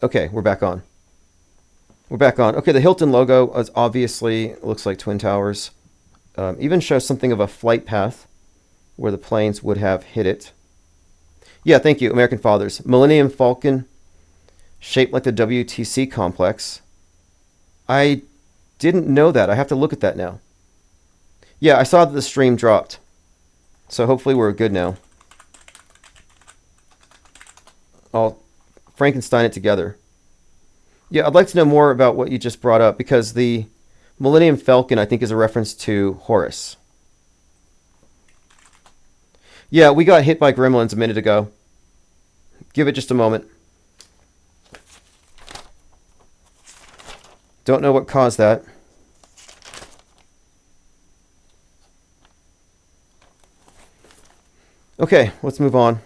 Okay, we're back on. We're back on. Okay, the Hilton logo is obviously looks like Twin Towers. Even shows something of a flight path where the planes would have hit it. Yeah, thank you, American Fathers. Millennium Falcon, shaped like the WTC complex. I didn't know that. I have to look at that now. Yeah, I saw that the stream dropped. So hopefully we're good now. I'll Frankenstein it together. Yeah, I'd like to know more about what you just brought up, because the Millennium Falcon, I think, is a reference to Horus. Yeah, we got hit by gremlins a minute ago. Give it just a moment. Don't know what caused that. Okay, let's move on.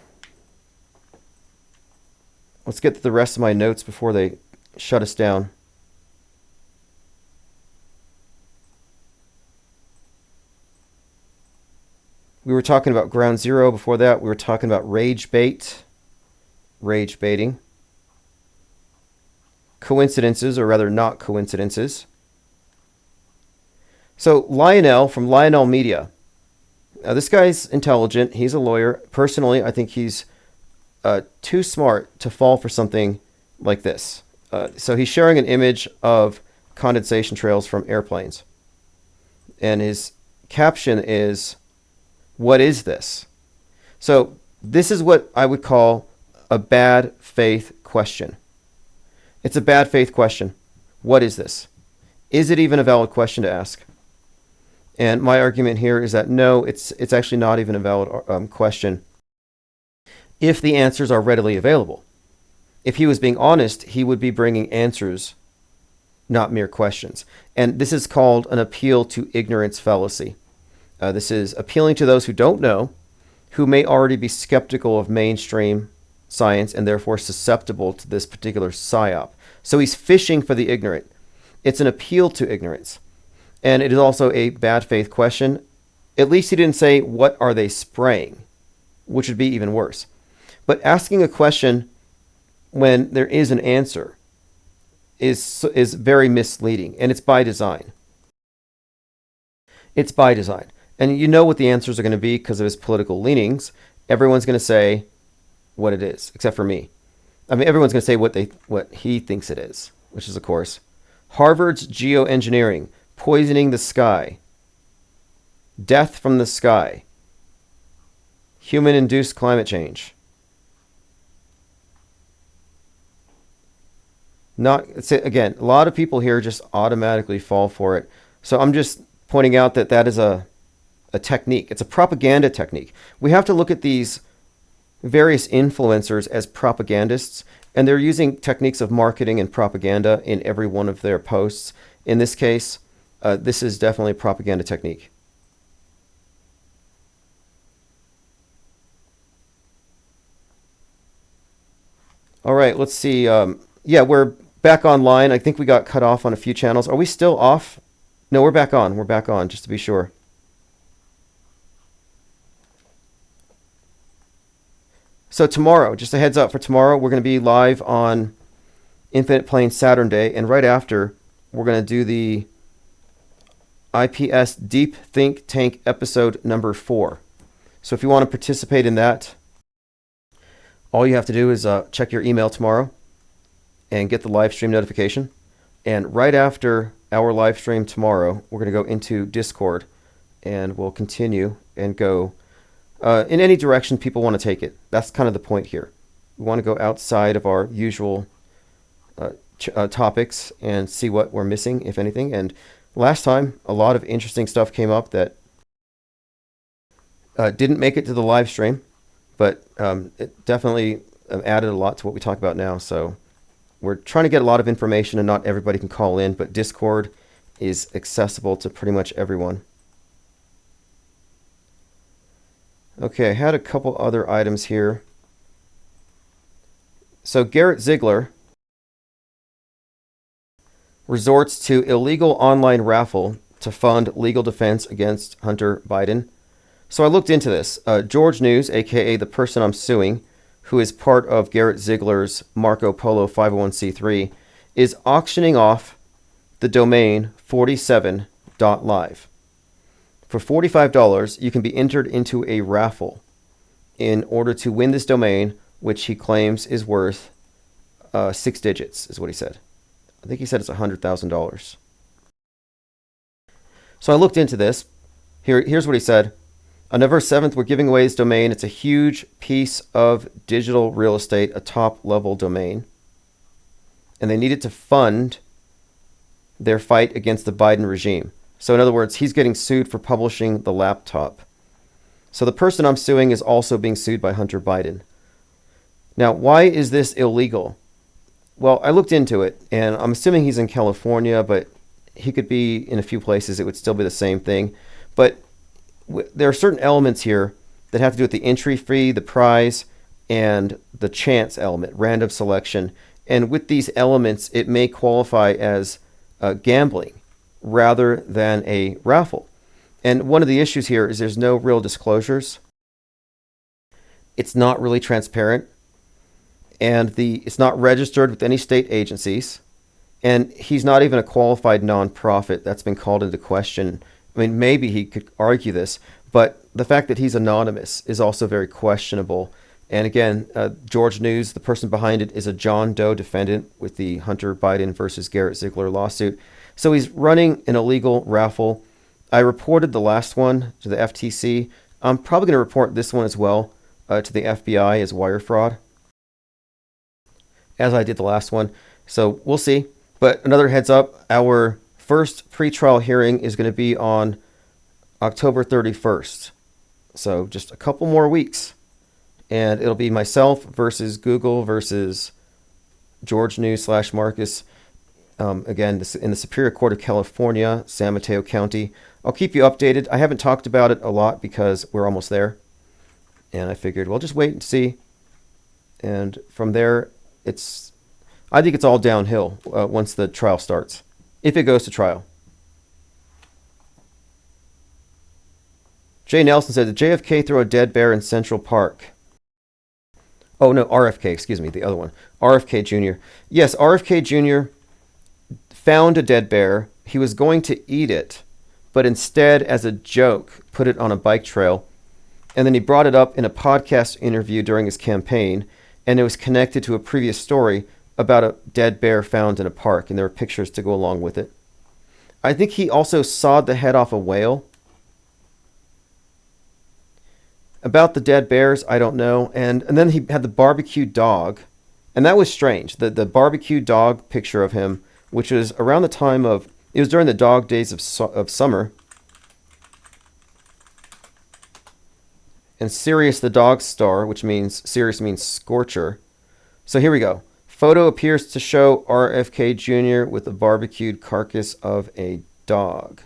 Let's get to the rest of my notes before they shut us down. We were talking about Ground Zero. Before that, we were talking about rage bait. Rage baiting. Coincidences, or rather not coincidences. So Lionel from Lionel Media. This guy's intelligent. He's a lawyer. Personally, I think he's too smart to fall for something like this. So he's sharing an image of condensation trails from airplanes. And his caption is, "What is this?" So this is what I would call a bad faith question. It's a bad faith question. What is this? Is it even a valid question to ask? And my argument here is that no, it's actually not even a valid question if the answers are readily available. If he was being honest, he would be bringing answers, not mere questions. And this is called an appeal to ignorance fallacy. This is appealing to those who don't know, who may already be skeptical of mainstream science and therefore susceptible to this particular psyop. So he's fishing for the ignorant. It's an appeal to ignorance. And it is also a bad faith question. At least he didn't say, what are they spraying? Which would be even worse. But asking a question when there is an answer is very misleading, and it's by design. It's by design. And you know what the answers are going to be because of his political leanings. Everyone's going to say what it is, except for me. I mean, everyone's going to say what he thinks it is, which is, of course, Harvard's geoengineering, poisoning the sky, death from the sky, human-induced climate change. Again, a lot of people here just automatically fall for it. So I'm just pointing out that that is a technique. It's a propaganda technique. We have to look at these various influencers as propagandists, and they're using techniques of marketing and propaganda in every one of their posts. In this case, this is definitely a propaganda technique. All right, let's see. Yeah, we're back online. I think we got cut off on a few channels. Are we still off? No, we're back on. We're back on, just to be sure. So tomorrow, just a heads up for tomorrow, we're going to be live on Infinite Plane Saturn Day, and right after, we're going to do the IPS Deep Think Tank episode number 4. So if you want to participate in that, all you have to do is check your email tomorrow and get the live stream notification. And right after our live stream tomorrow, we're going to go into Discord, and we'll continue and go in any direction people want to take it. That's kind of the point here. We want to go outside of our usual topics and see what we're missing, if anything. And last time, a lot of interesting stuff came up that didn't make it to the live stream, but it definitely added a lot to what we talk about now. So we're trying to get a lot of information, and not everybody can call in, but Discord is accessible to pretty much everyone. Okay, I had a couple other items here. So Garrett Ziegler resorts to illegal online raffle to fund legal defense against Hunter Biden. So I looked into this. George News, aka the person I'm suing, who is part of Garrett Ziegler's Marco Polo 501c3, is auctioning off the domain 47.live. For $45, you can be entered into a raffle in order to win this domain, which he claims is worth 6 digits, is what he said. I think he said it's $100,000. So I looked into this. Here's what he said. On November 7th, we're giving away this domain. It's a huge piece of digital real estate, a top-level domain. And they need it to fund their fight against the Biden regime. So in other words, he's getting sued for publishing the laptop. So the person I'm suing is also being sued by Hunter Biden. Now, why is this illegal? Well, I looked into it, and I'm assuming he's in California, but he could be in a few places. It would still be the same thing. But there are certain elements here that have to do with the entry fee, the prize, and the chance element, random selection. And with these elements, it may qualify as gambling rather than a raffle. And one of the issues here is there's no real disclosures. It's not really transparent. And it's not registered with any state agencies. And he's not even a qualified nonprofit. That's been called into question. I mean, maybe he could argue this, but the fact that he's anonymous is also very questionable. And again, George News, the person behind it, is a John Doe defendant with the Hunter Biden versus Garrett Ziegler lawsuit. So he's running an illegal raffle. I reported the last one to the FTC. I'm probably going to report this one as well to the FBI as wire fraud, as I did the last one. So we'll see. But another heads up, our first pretrial hearing is going to be on October 31st. So just a couple more weeks. And it'll be myself versus Google versus George News / Marcus. Again, this in the Superior Court of California, San Mateo County. I'll keep you updated. I haven't talked about it a lot because we're almost there. And I figured, well, just wait and see. And from there, I think it's all downhill once the trial starts, if it goes to trial. Jay Nelson said, did JFK throw a dead bear in Central Park? Oh, no, RFK, excuse me, the other one. RFK Jr. Yes, RFK Jr. found a dead bear. He was going to eat it, but instead, as a joke, put it on a bike trail. And then he brought it up in a podcast interview during his campaign, and it was connected to a previous story about a dead bear found in a park, and there were pictures to go along with it. I think he also sawed the head off a whale. About the dead bears, I don't know. And then he had the barbecue dog, and that was strange. The barbecue dog picture of him, which was around the time of, it was during the dog days of summer. And Sirius the dog star, which means, Sirius means scorcher. So here we go. Photo appears to show RFK Jr. with the barbecued carcass of a dog.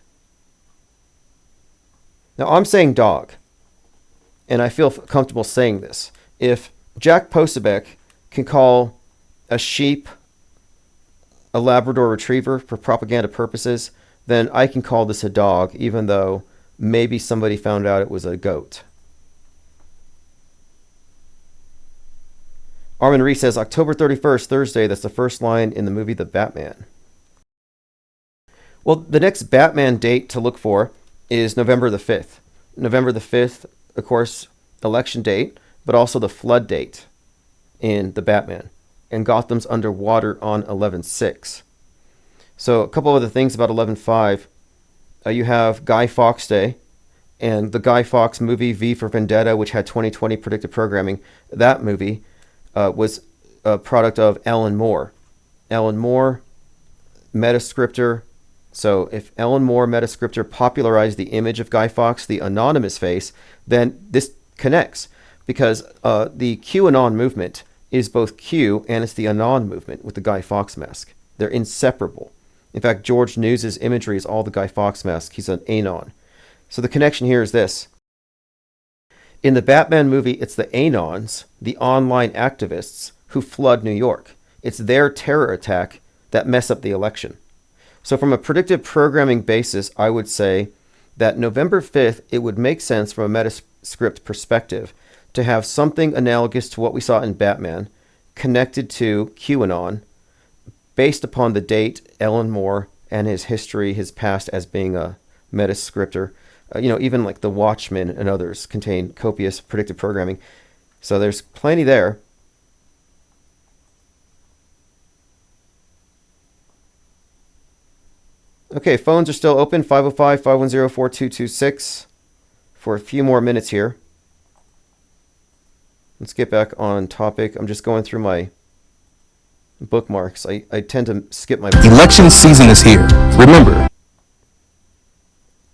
Now, I'm saying dog, and I feel comfortable saying this. If Jack Posobiec can call a sheep a Labrador Retriever for propaganda purposes, then I can call this a dog, even though maybe somebody found out it was a goat. Armin Reese says, October 31st, Thursday, that's the first line in the movie The Batman. Well, the next Batman date to look for is November the 5th. November the 5th, of course, election date, but also the flood date in The Batman. And Gotham's underwater on 11/6. So a couple of other things about 11/5. You have Guy Fawkes Day, and the Guy Fawkes movie V for Vendetta, which had 2020 predictive programming. That movie was a product of Alan Moore. Alan Moore, Metascriptor. So if Alan Moore, Metascriptor, popularized the image of Guy Fawkes, the anonymous face, then this connects, because the QAnon movement is both Q and it's the Anon movement with the Guy Fawkes mask. They're inseparable. In fact, George News' imagery is all the Guy Fawkes mask. He's an Anon. So the connection here is this. In the Batman movie, it's the Anons, the online activists, who flood New York. It's their terror attack that mess up the election. So from a predictive programming basis, I would say that November 5th, it would make sense from a Metascript perspective to have something analogous to what we saw in Batman connected to QAnon based upon the date, Alan Moore, and his history, his past as being a metascriptor. Even like The Watchmen and others contain copious predictive programming. So there's plenty there. Okay, phones are still open, 505-510-4226 for a few more minutes here. Let's get back on topic. I'm just going through my bookmarks. I tend to skip my bookmarks. Election season is here. Remember.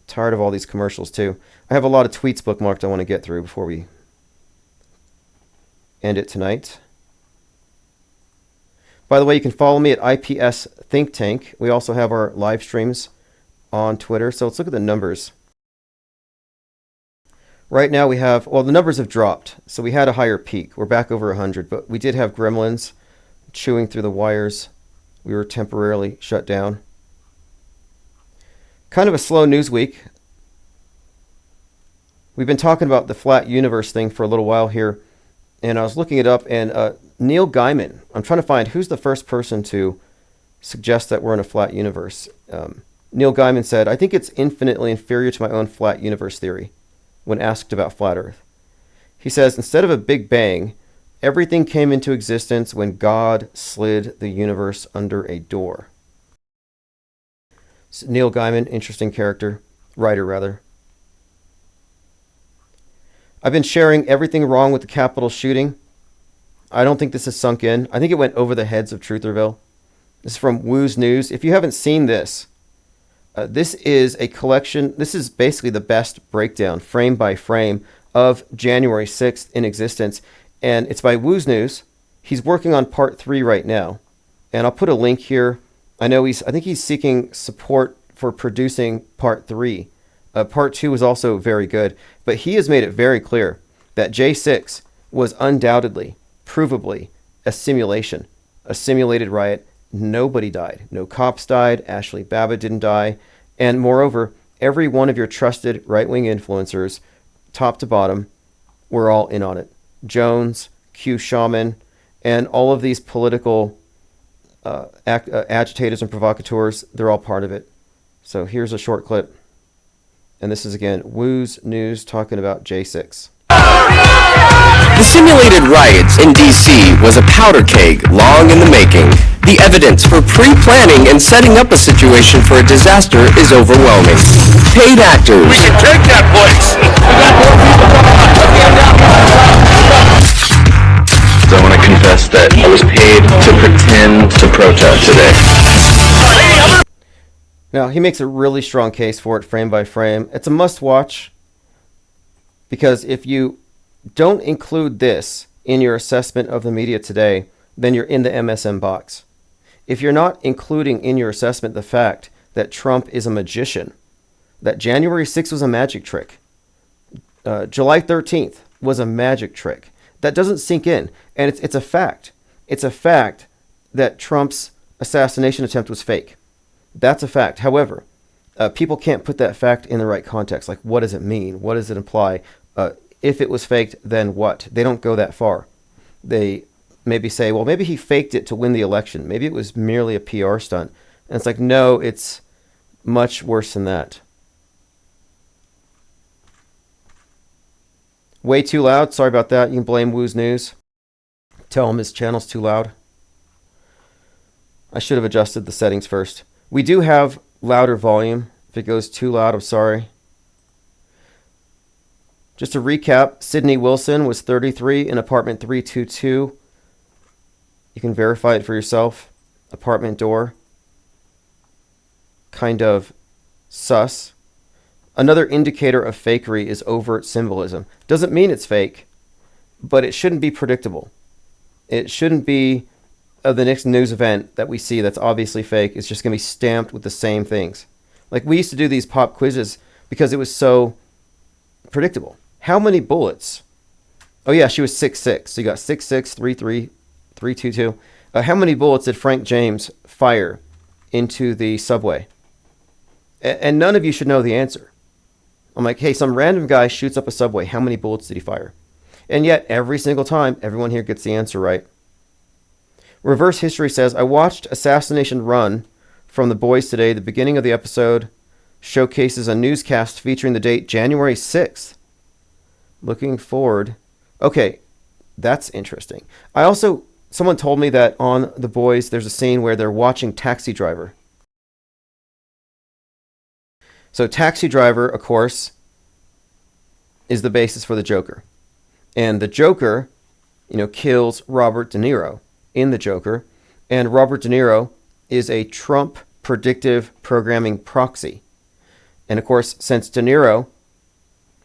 Tired of all these commercials too. I have a lot of tweets bookmarked I want to get through before we end it tonight. By the way, you can follow me at IPS Think Tank. We also have our live streams on Twitter. So let's look at the numbers. Right now we have, well, the numbers have dropped. So we had a higher peak. We're back over 100, but we did have gremlins chewing through the wires. We were temporarily shut down. Kind of a slow news week. We've been talking about the flat universe thing for a little while here, and I was looking it up, and Neil Gaiman, I'm trying to find who's the first person to suggest that we're in a flat universe. Neil Gaiman said, "I think it's infinitely inferior to my own flat universe theory," when asked about flat Earth. He says, "Instead of a big bang, everything came into existence when God slid the universe under a door." So Neil Gaiman, interesting character, writer rather. I've been sharing everything wrong with the Capitol shooting. I don't think this has sunk in. I think it went over the heads of Trutherville. This is from Woo's News. If you haven't seen this, this is a collection. This is basically the best breakdown, frame by frame, of January 6th in existence. And it's by Woo's News. He's working on part 3 right now. And I'll put a link here. I think he's seeking support for producing part 3. Part 2 was also very good. But he has made it very clear that J6 was undoubtedly, provably, a simulation. A simulated riot. Nobody died. No cops died. Ashley Babbitt didn't die. And moreover, every one of your trusted right-wing influencers, top to bottom, were all in on it. Jones, Q Shaman, and all of these political agitators and provocateurs, they're all part of it. So here's a short clip. And this is, again, Woo's News talking about J6. The simulated riots in D.C. was a powder keg long in the making. The evidence for pre-planning and setting up a situation for a disaster is overwhelming. Paid actors. We can take that place! We got more people. I want to confess that I was paid to pretend to protest today. Now, he makes a really strong case for it, frame by frame. It's a must-watch, because if you don't include this in your assessment of the media today, then you're in the MSM box. If you're not including in your assessment the fact that Trump is a magician, that January 6th was a magic trick, July 13th was a magic trick, that doesn't sink in. And it's a fact. It's a fact that Trump's assassination attempt was fake. That's a fact. However, people can't put that fact in the right context. Like, what does it mean? What does it imply? If it was faked, then what? They don't go that far. They maybe say, well, maybe he faked it to win the election. Maybe it was merely a PR stunt. And it's like, no, it's much worse than that. Way too loud. Sorry about that. You can blame Woo's News. Tell him his channel's too loud. I should have adjusted the settings first. We do have louder volume. If it goes too loud, I'm sorry. Just to recap, Sydney Wilson was 33 in apartment 322. You can verify it for yourself. Apartment door. Kind of sus. Another indicator of fakery is overt symbolism. Doesn't mean it's fake, but it shouldn't be predictable. It shouldn't be the next news event that we see that's obviously fake. It's just going to be stamped with the same things. Like, we used to do these pop quizzes because it was so predictable. How many bullets? Oh yeah, she was 6'6". So you got 6'6", 3'3", 322. How many bullets did Frank James fire into the subway? And none of you should know the answer. I'm like, hey, some random guy shoots up a subway. How many bullets did he fire? And yet, every single time, everyone here gets the answer right. Reverse History says, I watched Assassination Run from The Boys today. The beginning of the episode showcases a newscast featuring the date January 6th. Looking forward. Okay, that's interesting. Someone told me that on The Boys, there's a scene where they're watching Taxi Driver. So Taxi Driver, of course, is the basis for the Joker. And the Joker, kills Robert De Niro in the Joker. And Robert De Niro is a Trump predictive programming proxy. And of course, since De Niro,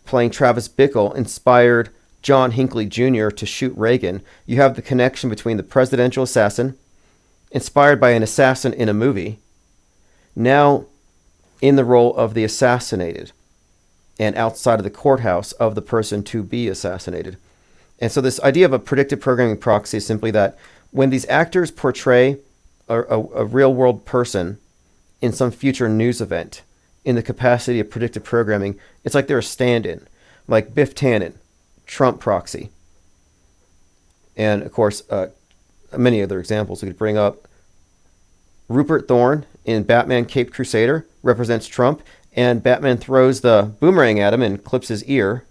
playing Travis Bickle, inspired John Hinckley Jr. to shoot Reagan, you have the connection between the presidential assassin, inspired by an assassin in a movie, now in the role of the assassinated, and outside of the courthouse of the person to be assassinated. And so this idea of a predictive programming proxy is simply that when these actors portray a real-world person in some future news event in the capacity of predictive programming, it's like they're a stand-in, like Biff Tannen, Trump proxy. And, of course, many other examples we could bring up. Rupert Thorne in Batman Caped Crusader represents Trump, and Batman throws the boomerang at him and clips his ear.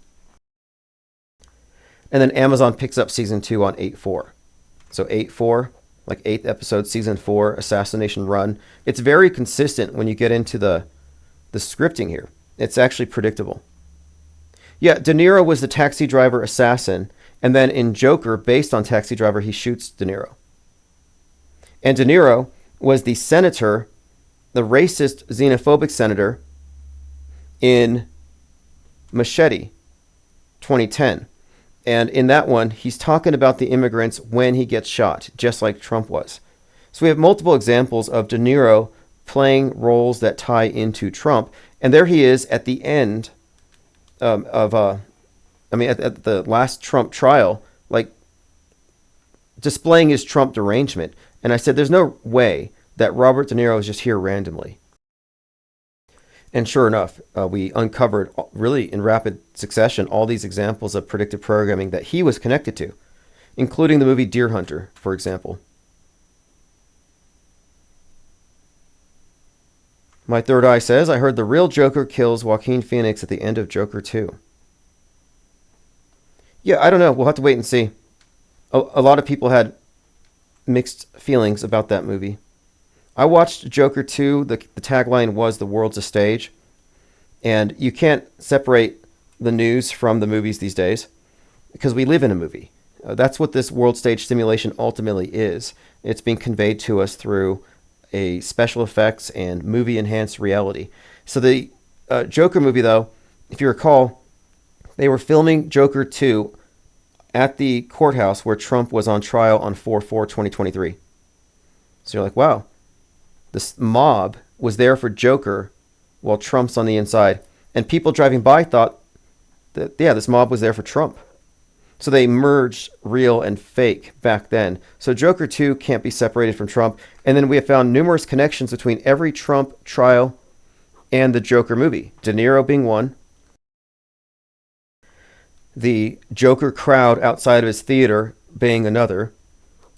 And then Amazon picks up Season 2 on 8/4. So 8/4, like 8th episode, Season 4, Assassination Run. It's very consistent when you get into the scripting here. It's actually predictable. Yeah, De Niro was the taxi driver assassin, and then in Joker, based on Taxi Driver, he shoots De Niro. And De Niro was the senator, the racist, xenophobic senator in Machete 2010. And in that one, he's talking about the immigrants when he gets shot, just like Trump was. So we have multiple examples of De Niro playing roles that tie into Trump. And there he is at the end at the last Trump trial, like displaying his Trump derangement. And I said, there's no way that Robert De Niro is just here randomly. And sure enough, we uncovered really in rapid succession all these examples of predictive programming that he was connected to, including the movie Deer Hunter, for example. My Third Eye says, I heard the real Joker kills Joaquin Phoenix at the end of Joker 2. Yeah, I don't know. We'll have to wait and see. A lot of people had mixed feelings about that movie. I watched Joker 2. The tagline was "The world's a stage." And you can't separate the news from the movies these days because we live in a movie. That's what this world stage simulation ultimately is. It's being conveyed to us through a special effects and movie-enhanced reality. So the Joker movie, though, if you recall, they were filming Joker 2 at the courthouse where Trump was on trial on 4/4/2023. So you're like, wow, this mob was there for Joker while Trump's on the inside. And people driving by thought that, yeah, this mob was there for Trump. So they merged real and fake back then. So Joker 2 can't be separated from Trump. And then we have found numerous connections between every Trump trial and the Joker movie. De Niro being one. The Joker crowd outside of his theater being another.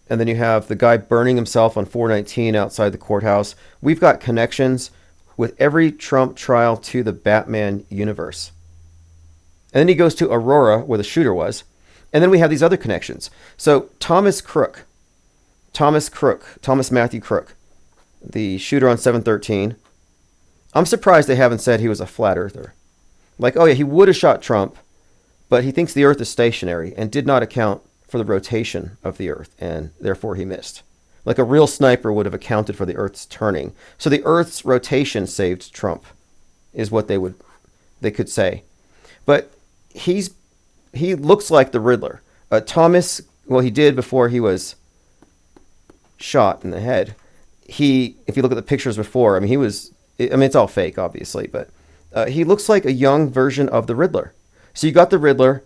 And then you have the guy burning himself on 4/19 outside the courthouse. We've got connections with every Trump trial to the Batman universe. And then he goes to Aurora, where the shooter was. And then we have these other connections. So Thomas Matthew Crook, the shooter on 7/13. I'm surprised they haven't said he was a flat earther. Like, oh yeah, he would have shot Trump, but he thinks the earth is stationary and did not account for the rotation of the earth, and therefore he missed. Like a real sniper would have accounted for the earth's turning. So the earth's rotation saved Trump, is what they could say. But he looks like the Riddler. He did before he was shot in the head. If you look at the pictures before, it's all fake, obviously, but he looks like a young version of the Riddler. So you got the Riddler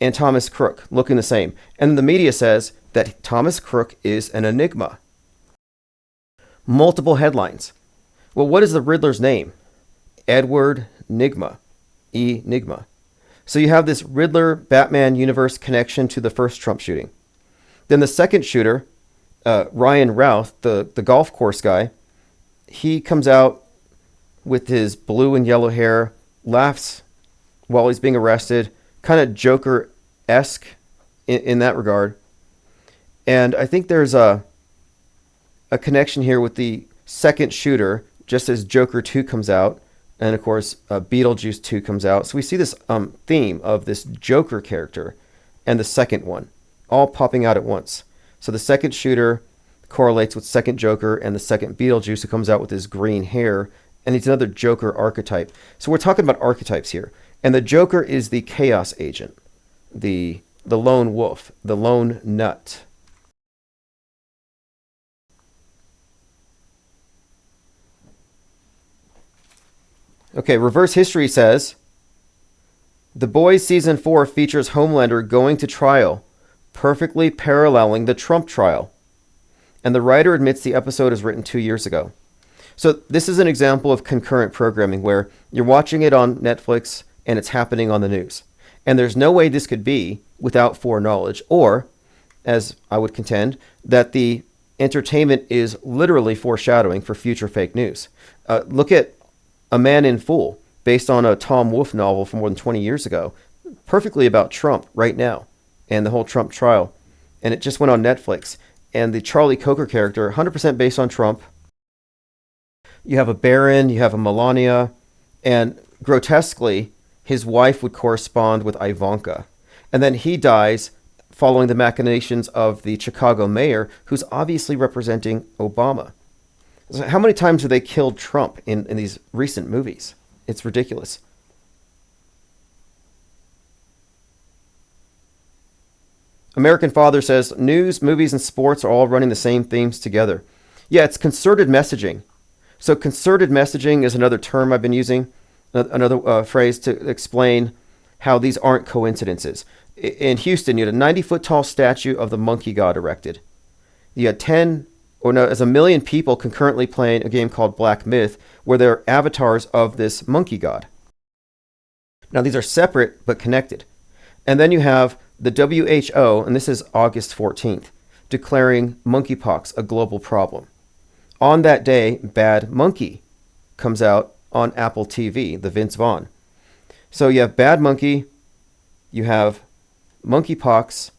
and Thomas Crook looking the same. And the media says that Thomas Crook is an enigma. Multiple headlines. Well, what is the Riddler's name? Edward Nigma. Enigma. So you have this Riddler-Batman universe connection to the first Trump shooting. Then the second shooter, Ryan Routh, the golf course guy, he comes out with his blue and yellow hair, laughs while he's being arrested, kind of Joker-esque in that regard. And I think there's a connection here with the second shooter, just as Joker 2 comes out, and of course Beetlejuice 2 comes out. So we see this theme of this Joker character and the second one all popping out at once. So the second shooter correlates with second Joker and the second Beetlejuice, who comes out with his green hair, and he's another Joker archetype. So we're talking about archetypes here. And the Joker is the chaos agent, the lone wolf, the lone nut. Okay, reverse history says, The Boys Season 4 features Homelander going to trial, perfectly paralleling the Trump trial. And the writer admits the episode is written 2 years ago. So this is an example of concurrent programming where you're watching it on Netflix and it's happening on the news. And there's no way this could be without foreknowledge, or, as I would contend, that the entertainment is literally foreshadowing for future fake news. Look at A Man in Fool, based on a Tom Wolfe novel from more than 20 years ago, perfectly about Trump right now and the whole Trump trial. And it just went on Netflix. And the Charlie Coker character, 100% based on Trump. You have a Barron, you have a Melania, and grotesquely, his wife would correspond with Ivanka. And then he dies following the machinations of the Chicago mayor, who's obviously representing Obama. So how many times have they killed Trump in these recent movies? It's ridiculous. American Father says, news, movies, and sports are all running the same themes together. Yeah, it's concerted messaging. So concerted messaging is another term I've been using, another phrase to explain how these aren't coincidences. In Houston, you had a 90-foot tall statue of the monkey god erected. You had 1 million people concurrently playing a game called Black Myth, where they're avatars of this monkey god. Now, these are separate but connected. And then you have the WHO, and this is August 14th, declaring monkeypox a global problem. On that day, Bad Monkey comes out on Apple TV, the Vince Vaughn. So you have Bad Monkey, you have monkeypox,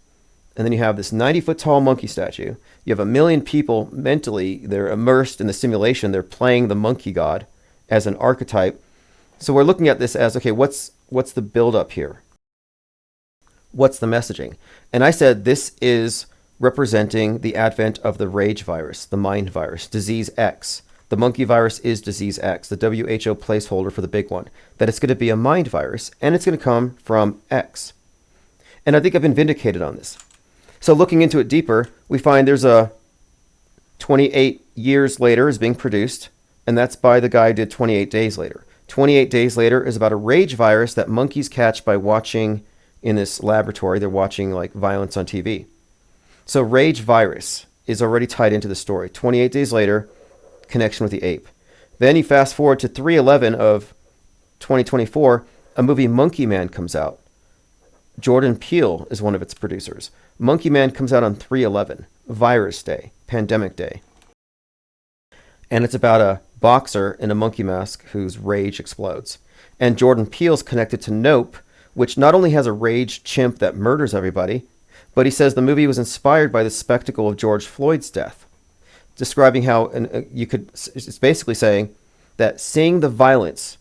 and then you have this 90-foot tall monkey statue. You have 1 million people mentally, they're immersed in the simulation, they're playing the monkey god as an archetype. So we're looking at this as, okay, what's the build-up here? What's the messaging? And I said this is representing the advent of the rage virus, the mind virus, disease X. The monkey virus is disease X, the WHO placeholder for the big one. That it's going to be a mind virus, and it's going to come from X. And I think I've been vindicated on this. So looking into it deeper, we find there's a 28 years later is being produced, and that's by the guy who did 28 Days Later. 28 Days Later is about a rage virus that monkeys catch by watching in this laboratory. They're watching like violence on TV. So rage virus is already tied into the story. 28 Days Later, connection with the ape. Then you fast forward to 3/11 of 2024, a movie Monkey Man comes out. Jordan Peele is one of its producers. Monkey Man comes out on 3/11, Virus Day, Pandemic Day. And it's about a boxer in a monkey mask whose rage explodes. And Jordan Peele's connected to Nope, which not only has a rage chimp that murders everybody, but he says the movie was inspired by the spectacle of George Floyd's death, describing how it's basically saying that seeing the violence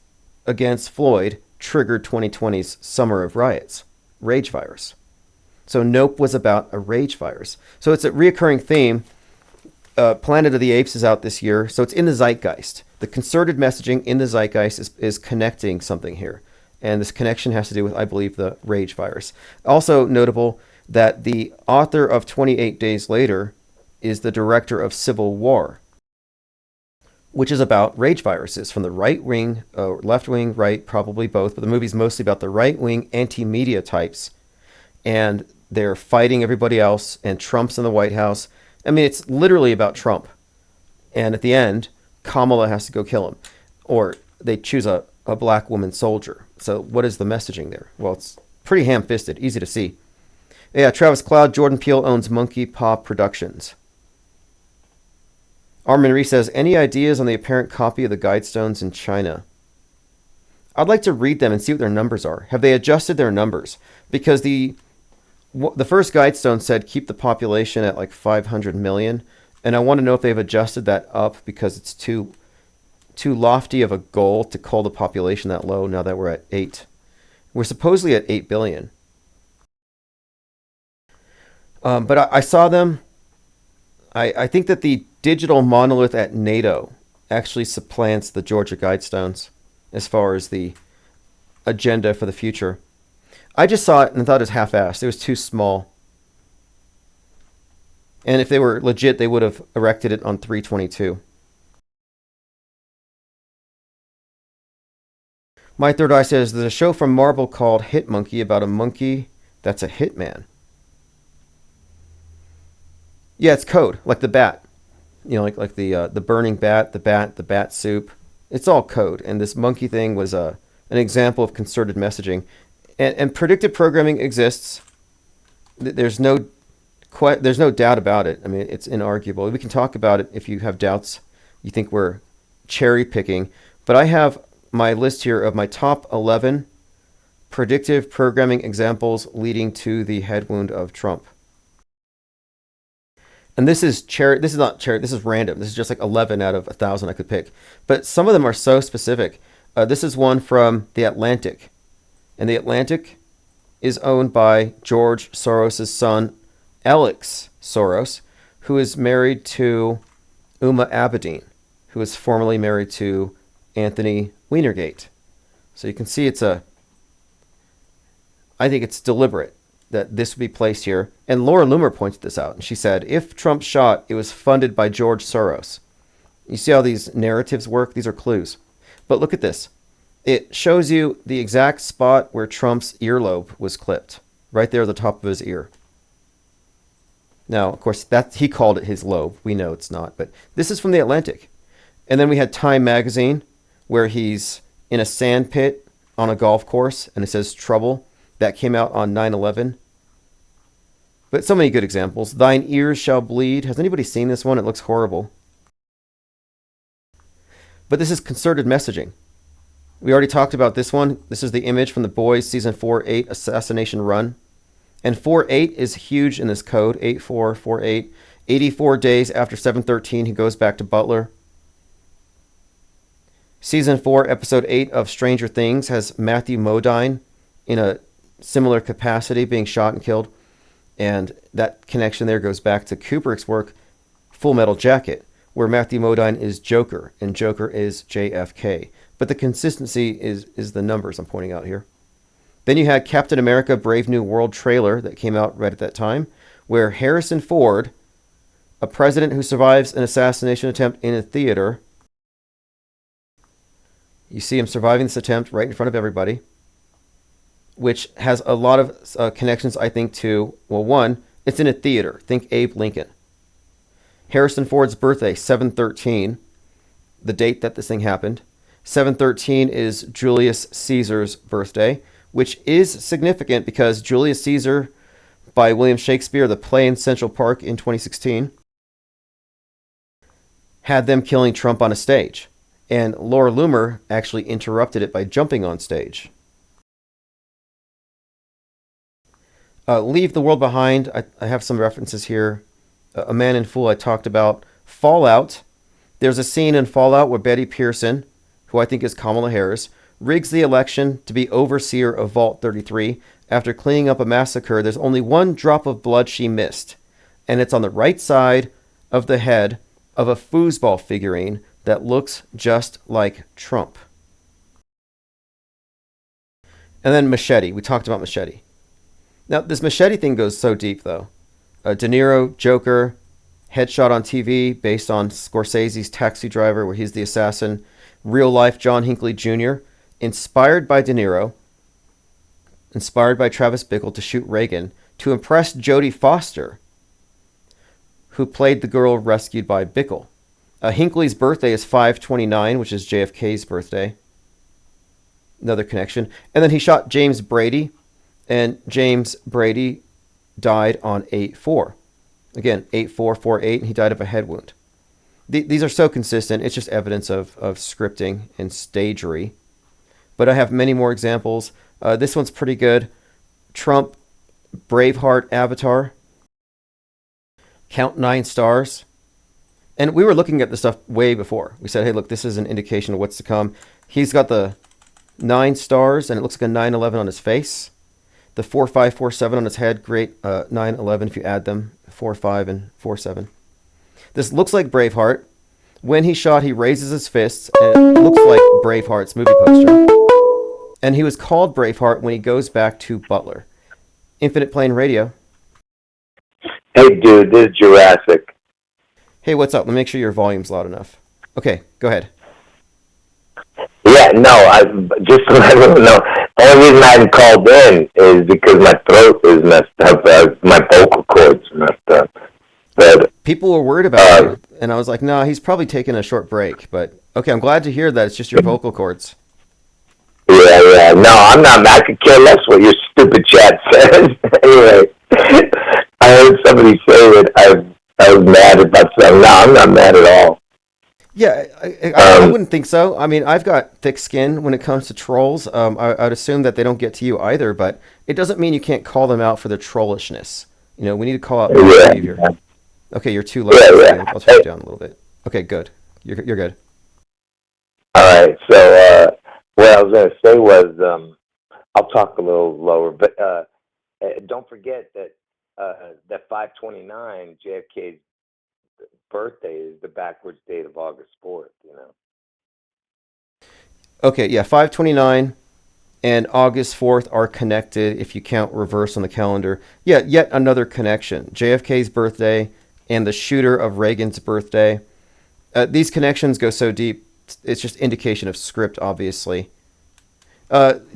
against Floyd triggered 2020's summer of riots, rage virus. So Nope was about a rage virus. So it's a reoccurring theme. Planet of the Apes is out this year, so it's in the zeitgeist. The concerted messaging in the zeitgeist is connecting something here. And this connection has to do with, I believe, the rage virus. Also notable that the author of 28 Days Later is the director of Civil War, which is about rage viruses from the right wing, left wing, right, probably both, but the movie's mostly about the right wing anti-media types, and they're fighting everybody else, and Trump's in the White House. I mean, it's literally about Trump. And at the end, Kamala has to go kill him. Or they choose a a black woman soldier. So what is the messaging there? Well, it's pretty ham-fisted, easy to see. Yeah, Travis Cloud, Jordan Peele owns Monkey Paw Productions. Armin Ree says, any ideas on the apparent copy of the Guidestones in China? I'd like to read them and see what their numbers are. Have they adjusted their numbers? Because the first Guidestone said keep the population at like 500 million. And I want to know if they've adjusted that up because it's too lofty of a goal to call the population that low now that we're at 8. We're supposedly at 8 billion. But I saw them. I think that the digital monolith at NATO actually supplants the Georgia Guidestones as far as the agenda for the future. I just saw it and thought it was half-assed. It was too small. And if they were legit, they would have erected it on 322. My Third Eye says, there's a show from Marvel called Hit Monkey about a monkey that's a hitman. Yeah, it's code, like the bat. You know, like the burning bat, the bat soup. It's all code. And this monkey thing was an example of concerted messaging. And predictive programming exists. There's no doubt about it. I mean, it's inarguable. We can talk about it if you have doubts. You think we're cherry picking. But I have my list here of my top 11 predictive programming examples leading to the head wound of Trump. And this is not cherry. This is random. This is just like 11 out of 1,000 I could pick. But some of them are so specific. This is one from The Atlantic. And The Atlantic is owned by George Soros' son, Alex Soros, who is married to Uma Abedin, who is formerly married to Anthony Weinergate. So you can see I think it's deliberate that this would be placed here. And Laura Loomer pointed this out. And she said, if Trump shot, it was funded by George Soros. You see how these narratives work? These are clues. But look at this. It shows you the exact spot where Trump's earlobe was clipped. Right there at the top of his ear. Now, of course, he called it his lobe. We know it's not. But this is from The Atlantic. And then we had Time Magazine, where he's in a sand pit on a golf course. And it says trouble. That came out on 9/11. But so many good examples. Thine ears shall bleed. Has anybody seen this one? It looks horrible. But this is concerted messaging. We already talked about this one. This is the image from The Boys Season 4-8 Assassination Run. And 4-8 is huge in this code. 8-4-4-8. 84 days after 7/13, he goes back to Butler. Season 4, Episode 8 of Stranger Things has Matthew Modine in a similar capacity being shot and killed. And that connection there goes back to Kubrick's work, Full Metal Jacket, where Matthew Modine is Joker and Joker is JFK. But the consistency is the numbers I'm pointing out here. Then you had Captain America Brave New World trailer that came out right at that time, where Harrison Ford, a president who survives an assassination attempt in a theater, you see him surviving this attempt right in front of everybody, which has a lot of connections, I think, to, well, one, it's in a theater. Think Abe Lincoln. Harrison Ford's birthday, 7/13, the date that this thing happened. 7/13 is Julius Caesar's birthday, which is significant because Julius Caesar, by William Shakespeare, the play in Central Park in 2016, had them killing Trump on a stage. And Laura Loomer actually interrupted it by jumping on stage. Leave the World Behind. I have some references here. A Man in Fool I talked about. Fallout. There's a scene in Fallout where Betty Pearson, who I think is Kamala Harris, rigs the election to be overseer of Vault 33. After cleaning up a massacre, there's only one drop of blood she missed. And it's on the right side of the head of a foosball figurine that looks just like Trump. And then Machete. We talked about Machete. Now, this Machete thing goes so deep, though. De Niro, Joker, headshot on TV based on Scorsese's Taxi Driver, where he's the assassin. Real life John Hinckley Jr., inspired by De Niro, inspired by Travis Bickle to shoot Reagan, to impress Jodie Foster, who played the girl rescued by Bickle. Hinckley's birthday is 5/29, which is JFK's birthday. Another connection. And then he shot James Brady, and James Brady died on 8/4. Again, 8/4/48, and he died of a head wound. These are so consistent. It's just evidence of scripting and stagery. But I have many more examples. This one's pretty good. Trump, Braveheart avatar. Count 9 stars. And we were looking at this stuff way before. We said, hey, look, this is an indication of what's to come. He's got the 9 stars, and it looks like a 9/11 on his face. The 4/5/4/7 on his head, great 9/11 if you add them, 4/5 and 4/7. This looks like Braveheart. When he shot, he raises his fists, and it looks like Braveheart's movie poster. And he was called Braveheart when he goes back to Butler. Infinite Plane Radio. Hey, dude, this is Jurassic. Hey, what's up? Let me make sure your volume's loud enough. Okay, go ahead. Yeah, no, just to let everyone know, the only reason I haven't called in is because my throat is messed up. My vocal cords are messed up. But people were worried about you, and I was like, no, he's probably taking a short break. But okay, I'm glad to hear that it's just your vocal cords. Yeah. No, I'm not. I could care less what your stupid chat says. Anyway, I heard somebody say that I was mad about something. No, I'm not mad at all. Yeah, I wouldn't think so. I mean, I've got thick skin when it comes to trolls. I'd assume that they don't get to you either, but it doesn't mean you can't call them out for their trollishness. You know, we need to call out their behavior. Okay, you're too low. Yeah. I'll turn it down a little bit. Okay, good. You're good. All right. So what I was going to say was I'll talk a little lower, but don't forget that that 5/29 JFK's birthday is the backwards date of August 4th. You know. Okay, yeah, 5/29 and August 4th are connected if you count reverse on the calendar. Yeah, yet another connection. JFK's birthday and the shooter of Reagan's birthday. These connections go so deep, it's just indication of script, obviously.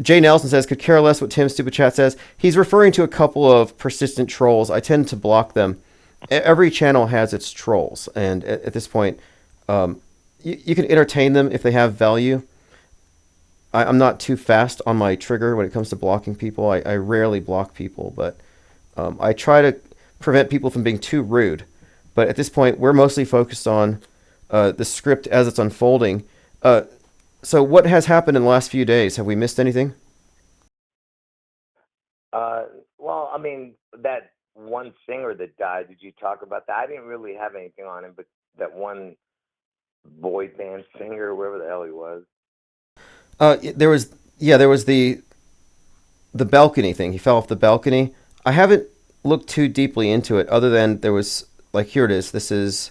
Jay Nelson says, could care less what Tim's stupid chat says. He's referring to a couple of persistent trolls. I tend to block them. Every channel has its trolls, and at this point, you can entertain them if they have value. I'm not too fast on my trigger when it comes to blocking people. I rarely block people, but I try to prevent people from being too rude. But at this point, we're mostly focused on the script as it's unfolding. So what has happened in the last few days? Have we missed anything? Well, I mean, that one singer that died, did you talk about that? I didn't really have anything on him, but that one boy band singer, wherever the hell he was. There was the balcony thing. He fell off the balcony. I haven't looked too deeply into it, other than there was, like, here it is. This is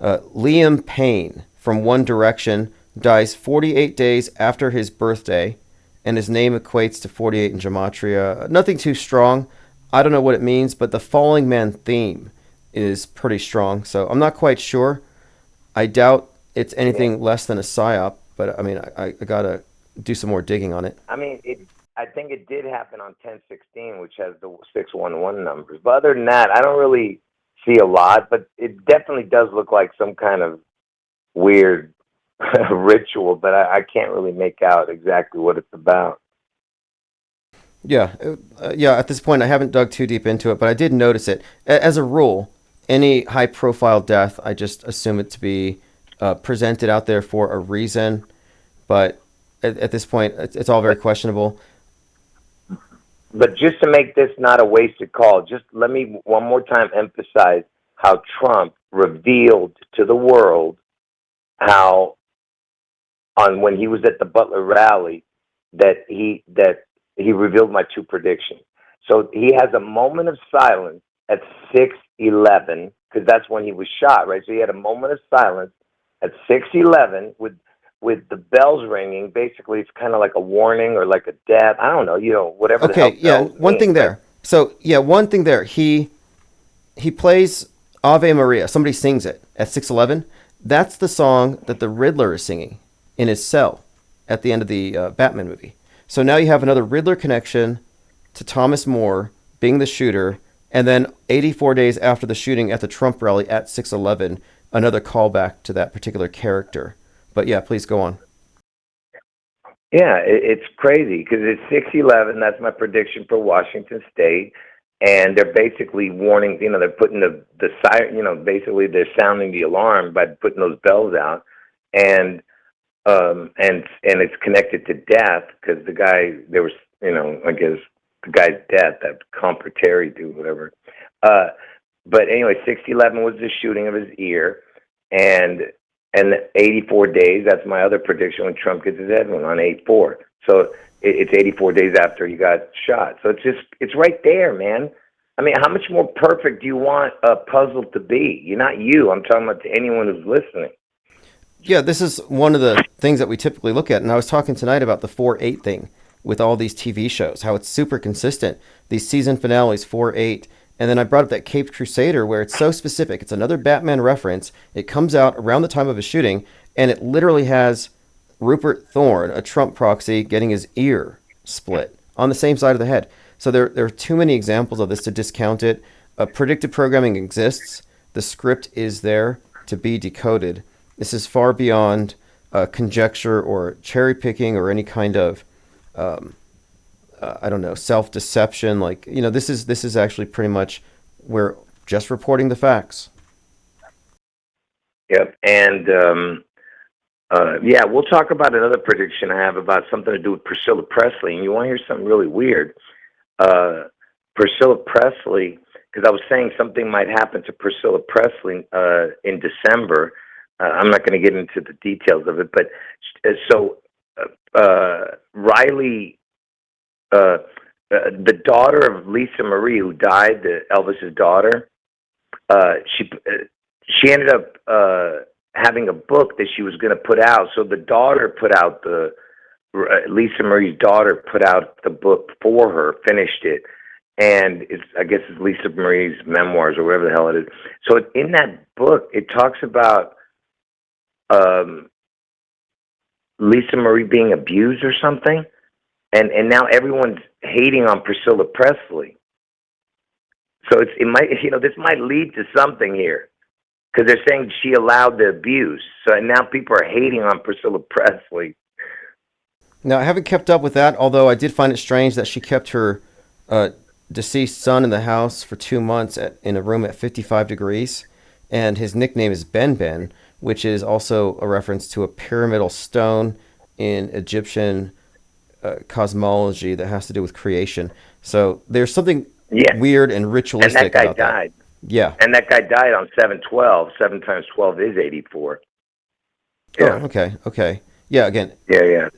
Liam Payne from One Direction dies 48 days after his birthday, and his name equates to 48 in gematria. Nothing too strong. I don't know what it means, but the Falling Man theme is pretty strong, so I'm not quite sure. I doubt it's anything less than a psyop, but I mean, I gotta do some more digging on it. I mean, I think it did happen on 10/16, which has the 611 numbers. But other than that, I don't really see a lot, but it definitely does look like some kind of weird ritual, but I can't really make out exactly what it's about. Yeah, at this point, I haven't dug too deep into it, but I did notice it. As a rule, any high-profile death, I just assume it to be presented out there for a reason, but at this point, it's all very questionable. But just to make this not a wasted call, just let me one more time emphasize how Trump revealed to the world how, when he was at the Butler rally, that he revealed my two predictions. So he has a moment of silence at 6:11, because that's when he was shot, right? So he had a moment of silence at 6:11 with the bells ringing. Basically, it's kind of like a warning or like a death. I don't know, whatever. Okay, the hell one thing there. So one thing there. He plays Ave Maria. Somebody sings it at 6:11. That's the song that the Riddler is singing in his cell at the end of the Batman movie. So now you have another Riddler connection to Thomas More being the shooter, and then 84 days after the shooting at the Trump rally at 6:11, another callback to that particular character. But yeah, please go on. Yeah, it's crazy because it's 6/11. That's my prediction for Washington State, and they're basically warning. They're putting the siren. Basically they're sounding the alarm by putting those bells out, and it's connected to death because the guy there was I guess the guy's death, that Comper Terry dude, whatever. But anyway, 6/11 was the shooting of his ear, and 84 days. That's my other prediction when Trump gets his head won on 8/4. So it's 84 days after he got shot. So it's right there, man. I mean, how much more perfect do you want a puzzle to be? You're not you. I'm talking about to anyone who's listening. Yeah, this is one of the things that we typically look at. And I was talking tonight about the 4/8 thing with all these TV shows, how it's super consistent. These season finales, 4/8. And then I brought up that Caped Crusader where it's so specific. It's another Batman reference. It comes out around the time of his shooting, and it literally has Rupert Thorne, a Trump proxy, getting his ear split on the same side of the head. So there are too many examples of this to discount it. Predictive programming exists. The script is there to be decoded. This is far beyond conjecture or cherry picking or any kind of self-deception. This is actually pretty much we're just reporting the facts. Yep, and we'll talk about another prediction I have about something to do with Priscilla Presley. And you want to hear something really weird? Priscilla Presley, because I was saying something might happen to Priscilla Presley in December. I'm not going to get into the details of it, but Riley. The daughter of Lisa Marie, who died, Elvis's daughter, she ended up having a book that she was going to put out. So the daughter put out Lisa Marie's daughter put out the book for her, finished it, and I guess it's Lisa Marie's memoirs or whatever the hell it is. So in that book, it talks about Lisa Marie being abused or something. And now everyone's hating on Priscilla Presley. So this might lead to something here, because they're saying she allowed the abuse. So now people are hating on Priscilla Presley. Now, I haven't kept up with that, although I did find it strange that she kept her deceased son in the house for 2 months in a room at 55 degrees. And his nickname is Ben, which is also a reference to a pyramidal stone in Egyptian cosmology that has to do with creation. So there's something weird and ritualistic about that. And that guy died. Yeah. And that guy died on 7/12. 7 times 12 is 84. Yeah. Oh, okay. Yeah, again. Yeah.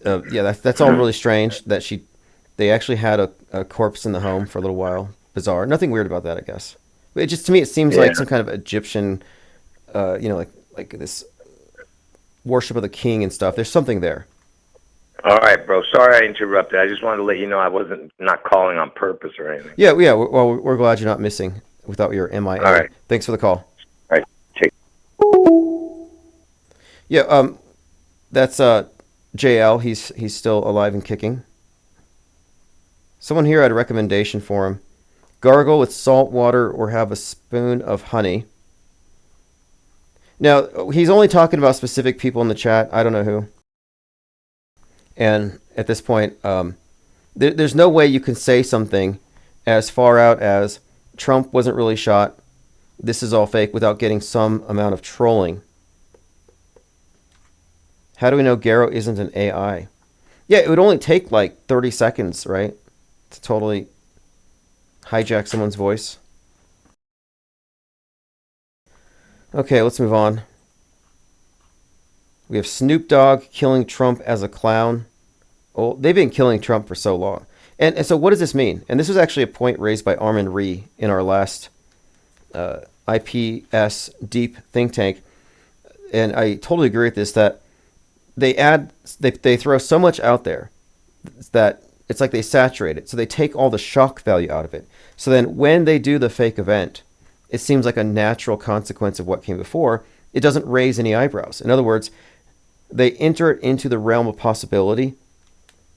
That's all really strange that they actually had a corpse in the home for a little while. Bizarre. Nothing weird about that, I guess. But to me, it seems like some kind of Egyptian, like this worship of the king and stuff. There's something there. All right, bro. Sorry I interrupted. I just wanted to let you know I wasn't not calling on purpose or anything. Yeah. Well, we're glad you're not missing without your MIA. All right. Thanks for the call. All right. Take. Yeah. That's JL. He's still alive and kicking. Someone here had a recommendation for him: gargle with salt water or have a spoon of honey. Now he's only talking about specific people in the chat. I don't know who. And at this point, there's no way you can say something as far out as Trump wasn't really shot, this is all fake, without getting some amount of trolling. How do we know Garrow isn't an AI? Yeah, it would only take like 30 seconds, right? To totally hijack someone's voice. Okay, let's move on. We have Snoop Dogg killing Trump as a clown. Oh, they've been killing Trump for so long. And so what does this mean? And this was actually a point raised by Armin Ree in our last IPS deep think tank. And I totally agree with this, that they throw so much out there that it's like they saturate it. So they take all the shock value out of it. So then when they do the fake event, it seems like a natural consequence of what came before. It doesn't raise any eyebrows. In other words, they enter it into the realm of possibility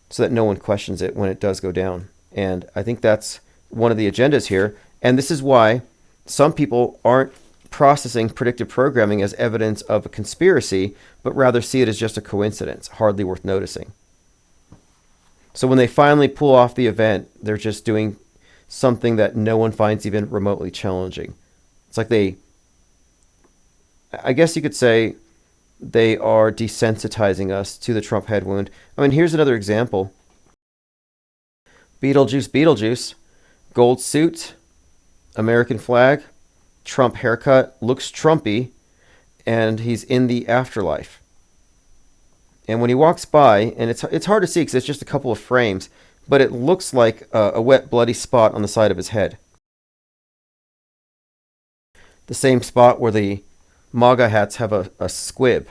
so that no one questions it when it does go down. And I think that's one of the agendas here. And this is why some people aren't processing predictive programming as evidence of a conspiracy, but rather see it as just a coincidence, hardly worth noticing. So when they finally pull off the event, they're just doing something that no one finds even remotely challenging. It's like I guess you could say, they are desensitizing us to the Trump head wound. I mean, here's another example. Beetlejuice, gold suit, American flag, Trump haircut, looks Trumpy, and he's in the afterlife. And when he walks by, and it's hard to see because it's just a couple of frames, but it looks like a wet, bloody spot on the side of his head. The same spot where the MAGA hats have a squib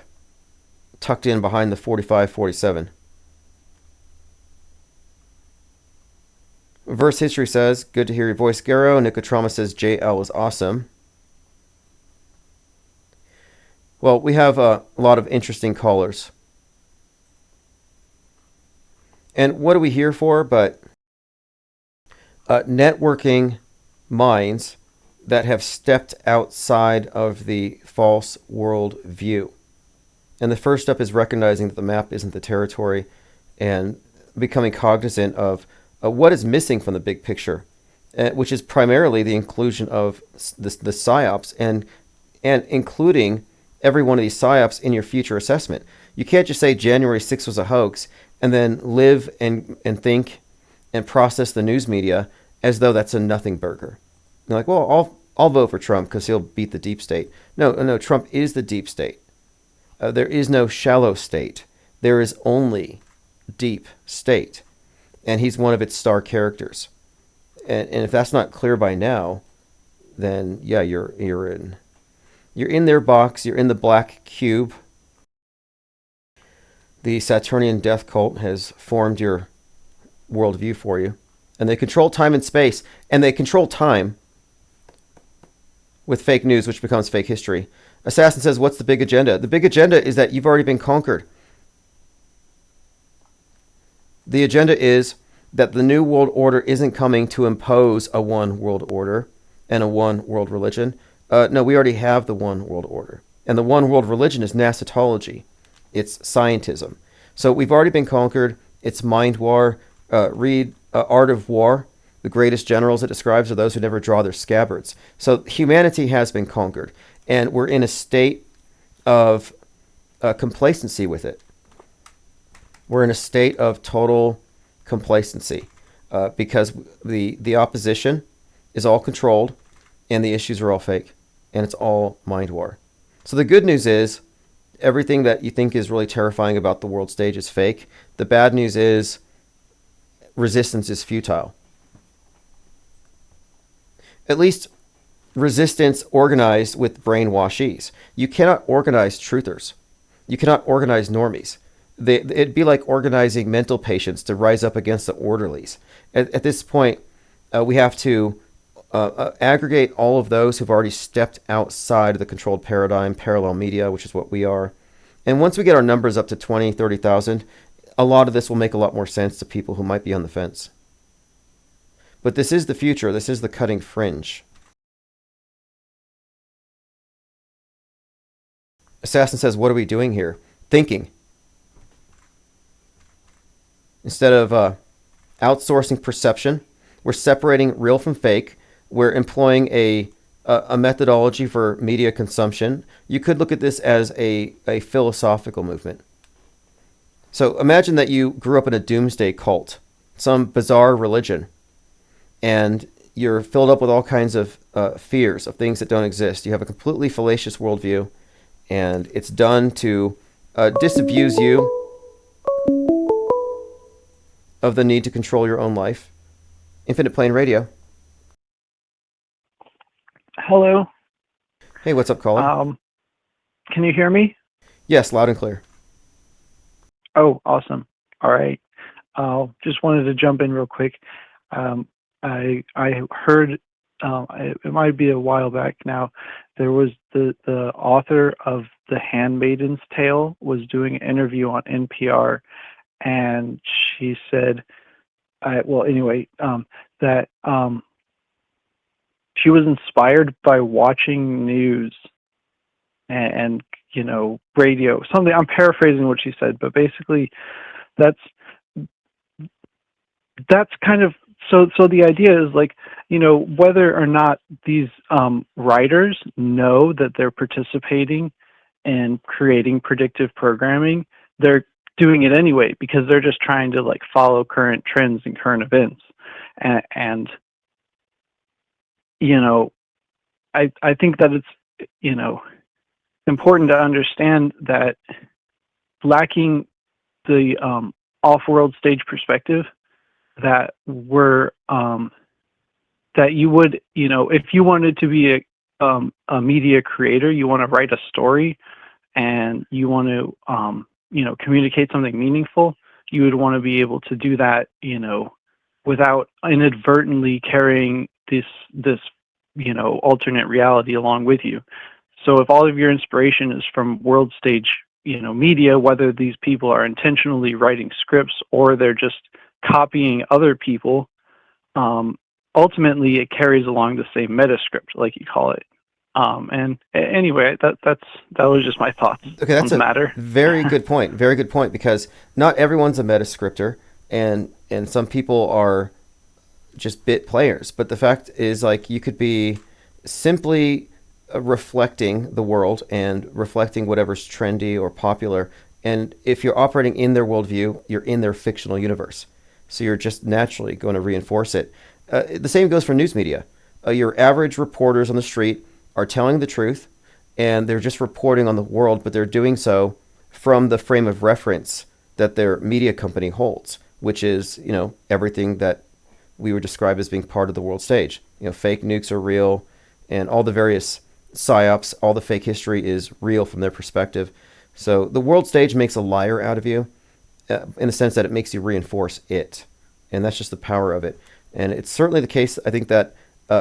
tucked in behind the 45-47. Verse History says, good to hear your voice, Garo. Nicotrama says, JL is awesome. Well, we have a lot of interesting callers. And what are we here for but networking minds that have stepped outside of the false world view. And the first step is recognizing that the map isn't the territory and becoming cognizant of what is missing from the big picture, which is primarily the inclusion of the PSYOPs and including every one of these PSYOPs in your future assessment. You can't just say January 6th was a hoax and then live and think and process the news media as though that's a nothing burger. You're like, well, I'll vote for Trump because he'll beat the deep state. No, Trump is the deep state. There is no shallow state. There is only deep state. And he's one of its star characters. And if that's not clear by now, then yeah, you're in their box. You're in the black cube. The Saturnian death cult has formed your worldview for you. And they control time and space. And they control time with fake news, which becomes fake history. Assassin says, what's the big agenda? The big agenda is that you've already been conquered. The agenda is that the new world order isn't coming to impose a one world order and a one world religion. No, we already have the one world order. And the one world religion is Nascitology. It's scientism. So we've already been conquered. It's mind war. Read Art of War. The greatest generals it describes are those who never draw their scabbards. So humanity has been conquered. And we're in a state of complacency with it. We're in a state of total complacency because the opposition is all controlled and the issues are all fake and it's all mind war. So the good news is everything that you think is really terrifying about the world stage is fake. The bad news is resistance is futile. At least resistance organized with brainwashees. You cannot organize truthers. You cannot organize normies. It'd be like organizing mental patients to rise up against the orderlies. At this point, we have to aggregate all of those who've already stepped outside of the controlled paradigm, parallel media, which is what we are. And once we get our numbers up to 20, 30,000, a lot of this will make a lot more sense to people who might be on the fence. But this is the future. This is the cutting fringe. Assassin says, what are we doing here? Thinking. Instead of outsourcing perception, we're separating real from fake. We're employing a methodology for media consumption. You could look at this as a philosophical movement. So imagine that you grew up in a doomsday cult, some bizarre religion, and you're filled up with all kinds of fears of things that don't exist. You have a completely fallacious worldview, and it's done to disabuse you of the need to control your own life. Infinite Plane Radio. Hello. Hey, what's up, caller? Can you hear me? Yes, loud and clear. Oh, awesome. All right. Just wanted to jump in real quick. I heard, it might be a while back now, there was the author of The Handmaid's Tale was doing an interview on NPR, and she said, that she was inspired by watching news and radio, something. I'm paraphrasing what she said, but basically that's that's kind of so the idea is like, whether or not these writers know that they're participating in creating predictive programming, they're doing it anyway because they're just trying to like follow current trends and current events. And I think that it's important to understand that lacking the off-world stage perspective that that you would, if you wanted to be a media creator, you want to write a story and you want to communicate something meaningful, you would want to be able to do that without inadvertently carrying this alternate reality along with you. So if all of your inspiration is from world stage media, whether these people are intentionally writing scripts or they're just copying other people, ultimately it carries along the same meta script, like you call it. And anyway, that was just my thoughts on the matter. Very good point. Very good point, because not everyone's a meta scripter, and some people are just bit players. But the fact is, like, you could be simply reflecting the world and reflecting whatever's trendy or popular. And if you're operating in their worldview, you're in their fictional universe. So you're just naturally going to reinforce it. The same goes for news media. Your average reporters on the street are telling the truth, and they're just reporting on the world, but they're doing so from the frame of reference that their media company holds, which is, everything that we would describe as being part of the world stage. Fake nukes are real, and all the various psyops, all the fake history is real from their perspective. So the world stage makes a liar out of you, in the sense that it makes you reinforce it. And that's just the power of it. And it's certainly the case, I think, that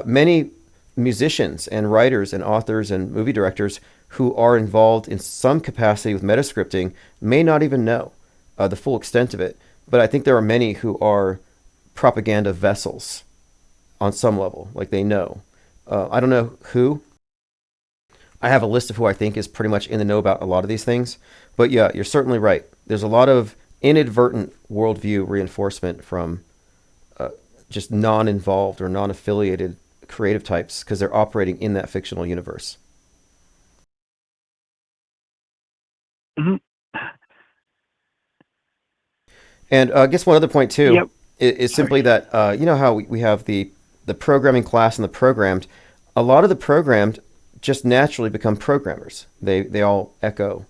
many musicians and writers and authors and movie directors who are involved in some capacity with metascripting may not even know the full extent of it. But I think there are many who are propaganda vessels on some level, like they know. I don't know who. I have a list of who I think is pretty much in the know about a lot of these things. But yeah, you're certainly right. There's a lot of inadvertent worldview reinforcement from just non-involved or non-affiliated creative types because they're operating in that fictional universe. Mm-hmm. And I guess one other point too, Yep. is simply that how we have the programming class and the programmed. A lot of the programmed just naturally become programmers. They all echo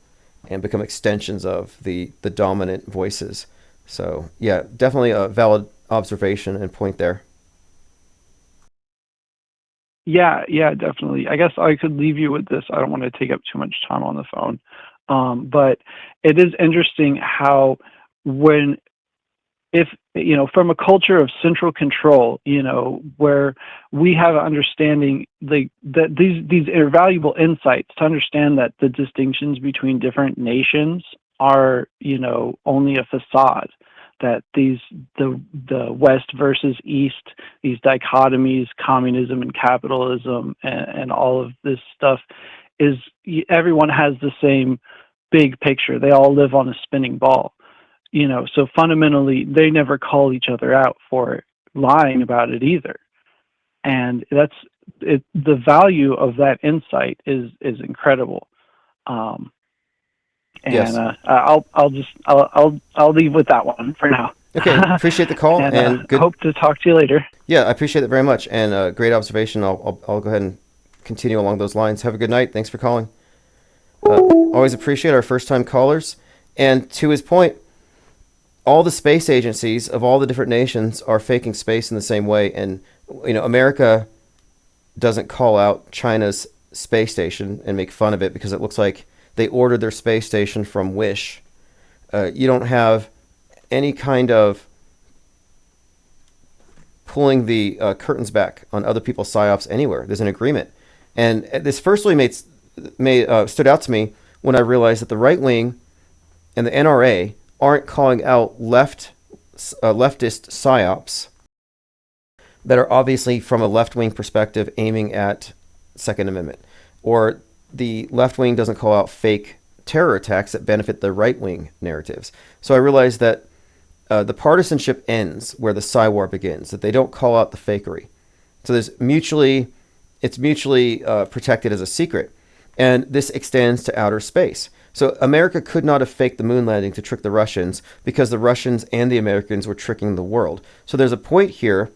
and become extensions of the dominant voices. So yeah, definitely a valid observation and point there. Yeah, definitely. I guess I could leave you with this. I don't want to take up too much time on the phone. But it is interesting how if from a culture of central control, where we have an understanding that these are valuable insights to understand that the distinctions between different nations are, only a facade, that the West versus East, these dichotomies, communism and capitalism and all of this stuff is, everyone has the same big picture. They all live on a spinning ball. So fundamentally, they never call each other out for lying about it either. And that's it. The value of that insight is incredible. Yes. I'll leave with that one for now. Okay, appreciate the call and good. Hope to talk to you later. Yeah, I appreciate it very much, and great observation. I'll go ahead and continue along those lines. Have a good night. Thanks for calling. Always appreciate our first-time callers. And to his point, all the space agencies of all the different nations are faking space in the same way. And, America doesn't call out China's space station and make fun of it because it looks like they ordered their space station from Wish. You don't have any kind of pulling the curtains back on other people's psyops anywhere. There's an agreement. And this firstly stood out to me when I realized that the right wing and the NRA aren't calling out leftist psyops that are obviously from a left-wing perspective aiming at Second Amendment. Or the left wing doesn't call out fake terror attacks that benefit the right-wing narratives. So I realized that the partisanship ends where the war begins, that they don't call out the fakery. So it's mutually protected as a secret. And this extends to outer space. So America could not have faked the moon landing to trick the Russians because the Russians and the Americans were tricking the world. So there's a point here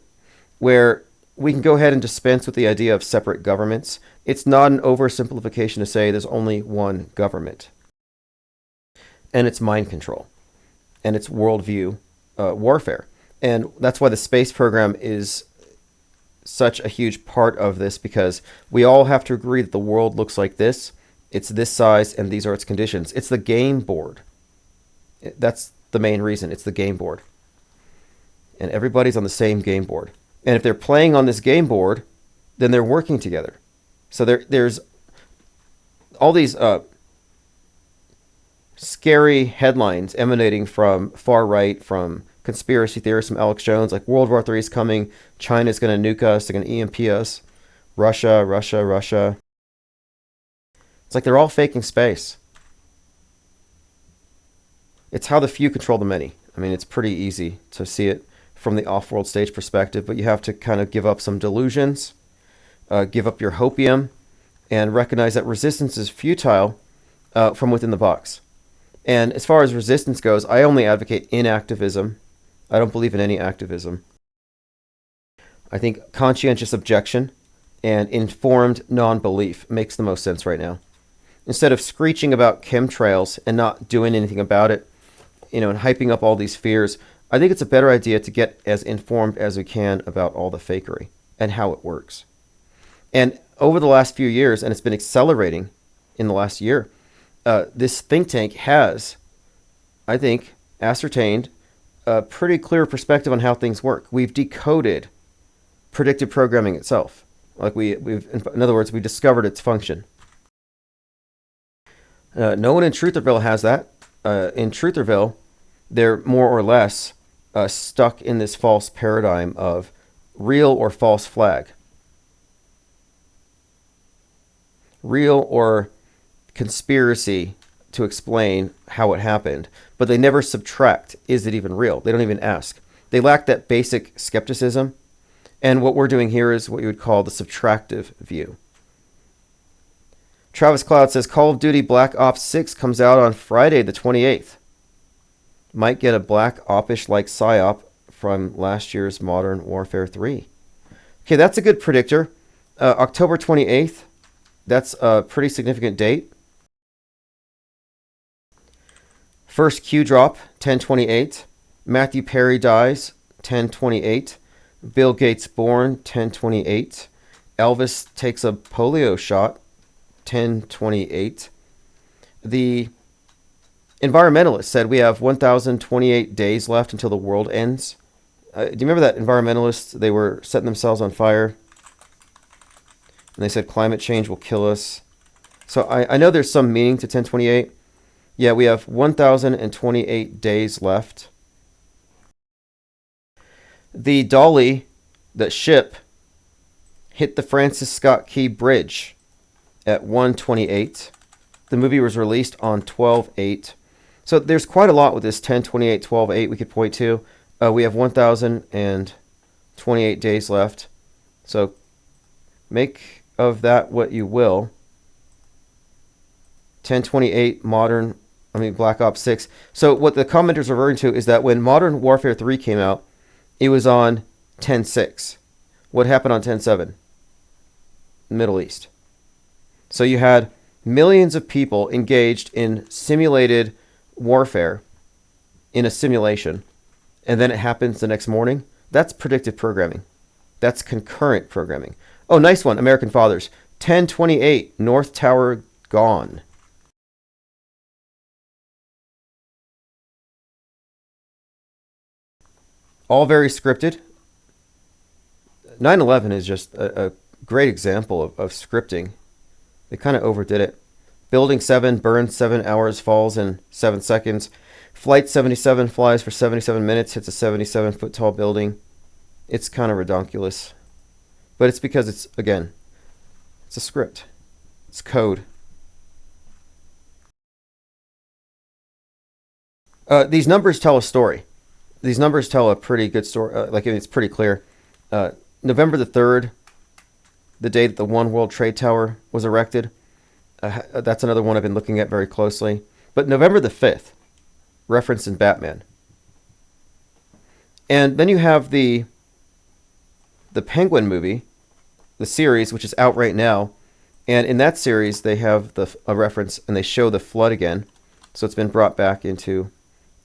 where we can go ahead and dispense with the idea of separate governments. It's not an oversimplification to say there's only one government. And it's mind control. And it's worldview warfare. And that's why the space program is such a huge part of this, because we all have to agree that the world looks like this. It's this size, and these are its conditions. It's the game board. That's the main reason. It's the game board. And everybody's on the same game board. And if they're playing on this game board, then they're working together. So there's all these scary headlines emanating from far right, from conspiracy theorists, from Alex Jones, like World War III is coming, China's going to nuke us, they're going to EMP us, Russia. It's like they're all faking space. It's how the few control the many. I mean, it's pretty easy to see it from the off-world stage perspective, but you have to kind of give up some delusions, give up your hopium, and recognize that resistance is futile from within the box. And as far as resistance goes, I only advocate inactivism. I don't believe in any activism. I think conscientious objection and informed non-belief makes the most sense right now. Instead of screeching about chemtrails and not doing anything about it, and hyping up all these fears, I think it's a better idea to get as informed as we can about all the fakery and how it works. And over the last few years, and it's been accelerating in the last year, this think tank has, I think, ascertained a pretty clear perspective on how things work. We've decoded predictive programming itself. Like in other words, we discovered its function. No one in Trutherville has that. In Trutherville, they're more or less stuck in this false paradigm of real or false flag. Real or conspiracy to explain how it happened, but they never subtract, is it even real? They don't even ask. They lack that basic skepticism, and what we're doing here is what you would call the subtractive view. Travis Cloud says Call of Duty Black Ops 6 comes out on Friday the 28th. Might get a Black Ops-ish like PSYOP from last year's Modern Warfare 3. Okay, that's a good predictor. October 28th, that's a pretty significant date. First Q drop, 10/28. Matthew Perry dies, 10/28. Bill Gates born, 10/28. Elvis takes a polio shot, 10/28. The environmentalists said we have 1,028 days left until the world ends. Do you remember that environmentalists? They were setting themselves on fire. And they said climate change will kill us. So I know there's some meaning to 10/28. Yeah, we have 1,028 days left. The Dolly, the ship, hit the Francis Scott Key Bridge at 1:28. The movie was released on 12/8. So there's quite a lot with this 10/28, 12/8 we could point to. We have 1,028 days left. So make of that what you will. 10/28 Black Ops 6. So what the commenters are referring to is that when Modern Warfare 3 came out, it was on 10/6. What happened on 10/7? Middle East. So you had millions of people engaged in simulated warfare in a simulation, and then it happens the next morning. That's predictive programming. That's concurrent programming. Oh, nice one, American Fathers. 10/28, North Tower gone. All very scripted. 9/11 is just a great example of scripting. They kind of overdid it. Building 7 burns 7 hours, falls in 7 seconds. Flight 77 flies for 77 minutes, hits a 77-foot tall building. It's kind of redonkulous. But it's because it's a script. It's code. These numbers tell a story. these numbers tell a pretty good story. It's pretty clear. November the 3rd, the day that the One World Trade Tower was erected. That's another one I've been looking at very closely. But November the 5th, referenced in Batman. And then you have the Penguin movie, the series, which is out right now. And in that series, they have a reference, and they show the flood again. So it's been brought back into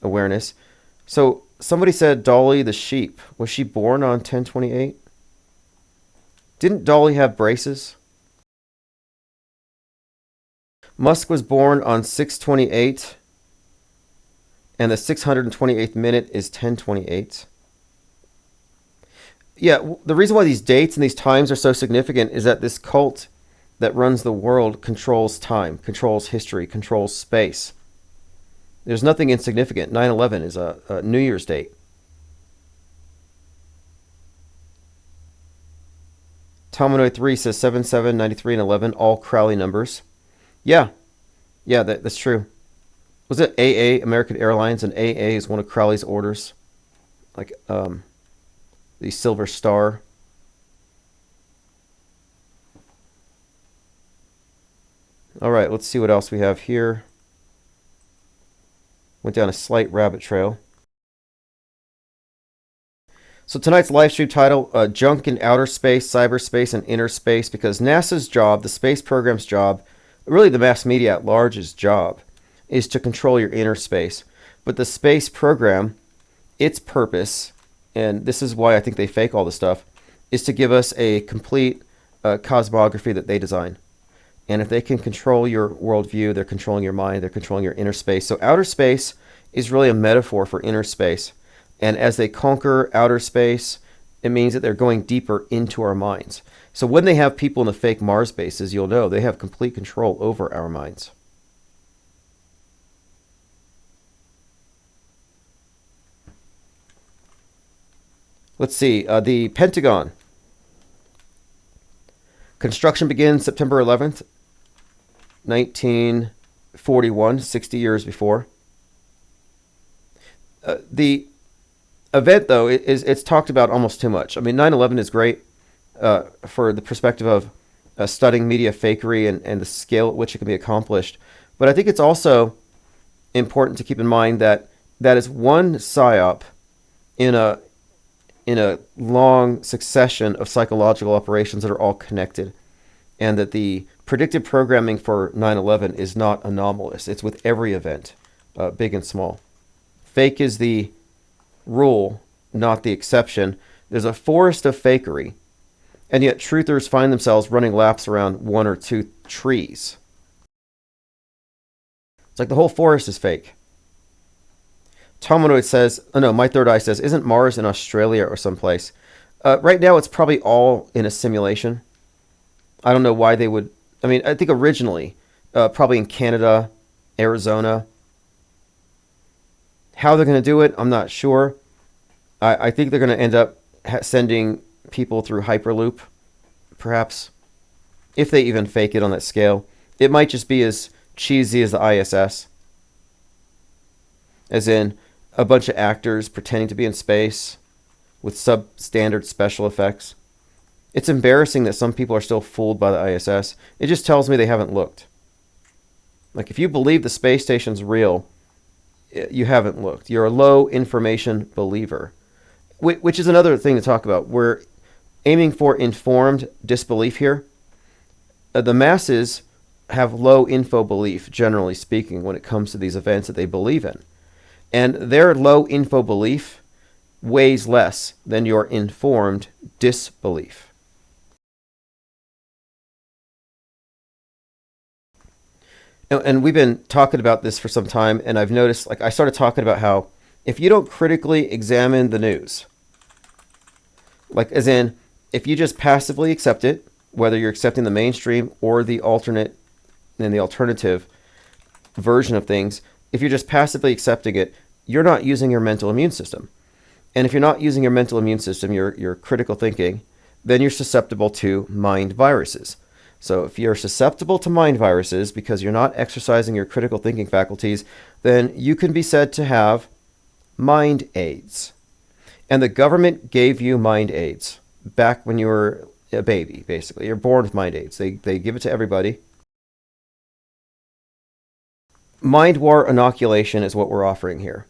awareness. So somebody said Dolly the sheep. Was she born on 10/28? Didn't Dolly have braces? Musk was born on 6/28, and the 628th minute is 10/28. Yeah, the reason why these dates and these times are so significant is that this cult that runs the world controls time, controls history, controls space. There's nothing insignificant. 9/11 is a New Year's date. Talmanoid 3 says 7, 7, 93, and 11, all Crowley numbers. Yeah, that's true. Was it AA, American Airlines, and AA is one of Crowley's orders? Like the Silver Star. All right, let's see what else we have here. Went down a slight rabbit trail. So tonight's live stream title, Junk in Outer Space, Cyberspace, and Inner Space, because NASA's job, the space program's job, really the mass media at large's job, is to control your inner space. But the space program, its purpose, and this is why I think they fake all this stuff, is to give us a complete cosmography that they design. And if they can control your worldview, they're controlling your mind, they're controlling your inner space. So outer space is really a metaphor for inner space. And as they conquer outer space, it means that they're going deeper into our minds. So when they have people in the fake Mars bases, you'll know they have complete control over our minds. Let's see, the Pentagon. Construction begins September 11th, 1941, 60 years before. The event, though, it's talked about almost too much. I mean, 9/11 is great for the perspective of studying media fakery and the scale at which it can be accomplished. But I think it's also important to keep in mind that that is one psyop in a long succession of psychological operations that are all connected, and that the predictive programming for 9/11 is not anomalous. It's with every event, big and small. Fake is the rule, not the exception. There's a forest of fakery, and yet truthers find themselves running laps around one or two trees. It's like the whole forest is fake. Tomanoid says, oh no, My Third Eye says, isn't Mars in Australia or someplace? Right now it's probably all in a simulation. I don't know why they would. I mean, I think originally, probably in Canada, Arizona. How they're going to do it, I'm not sure. I think they're going to end up sending people through Hyperloop, perhaps, if they even fake it on that scale. It might just be as cheesy as the ISS, as in a bunch of actors pretending to be in space with substandard special effects. It's embarrassing that some people are still fooled by the ISS. It just tells me they haven't looked. Like, if you believe the space station's real, you haven't looked. You're a low information believer, which is another thing to talk about. We're aiming for informed disbelief here. The masses have low info belief, generally speaking, when it comes to these events that they believe in. And their low info belief weighs less than your informed disbelief. And we've been talking about this for some time, and I've noticed, like, I started talking about how if you don't critically examine the news, like, as in, if you just passively accept it, whether you're accepting the mainstream or the alternate and the alternative version of things, if you're just passively accepting it, you're not using your mental immune system. And if you're not using your mental immune system, your critical thinking, then you're susceptible to mind viruses. So if you're susceptible to mind viruses because you're not exercising your critical thinking faculties, then you can be said to have mind aids. And the government gave you mind aids back when you were a baby, basically. You're born with mind aids. They give it to everybody. Mind war inoculation is what we're offering here.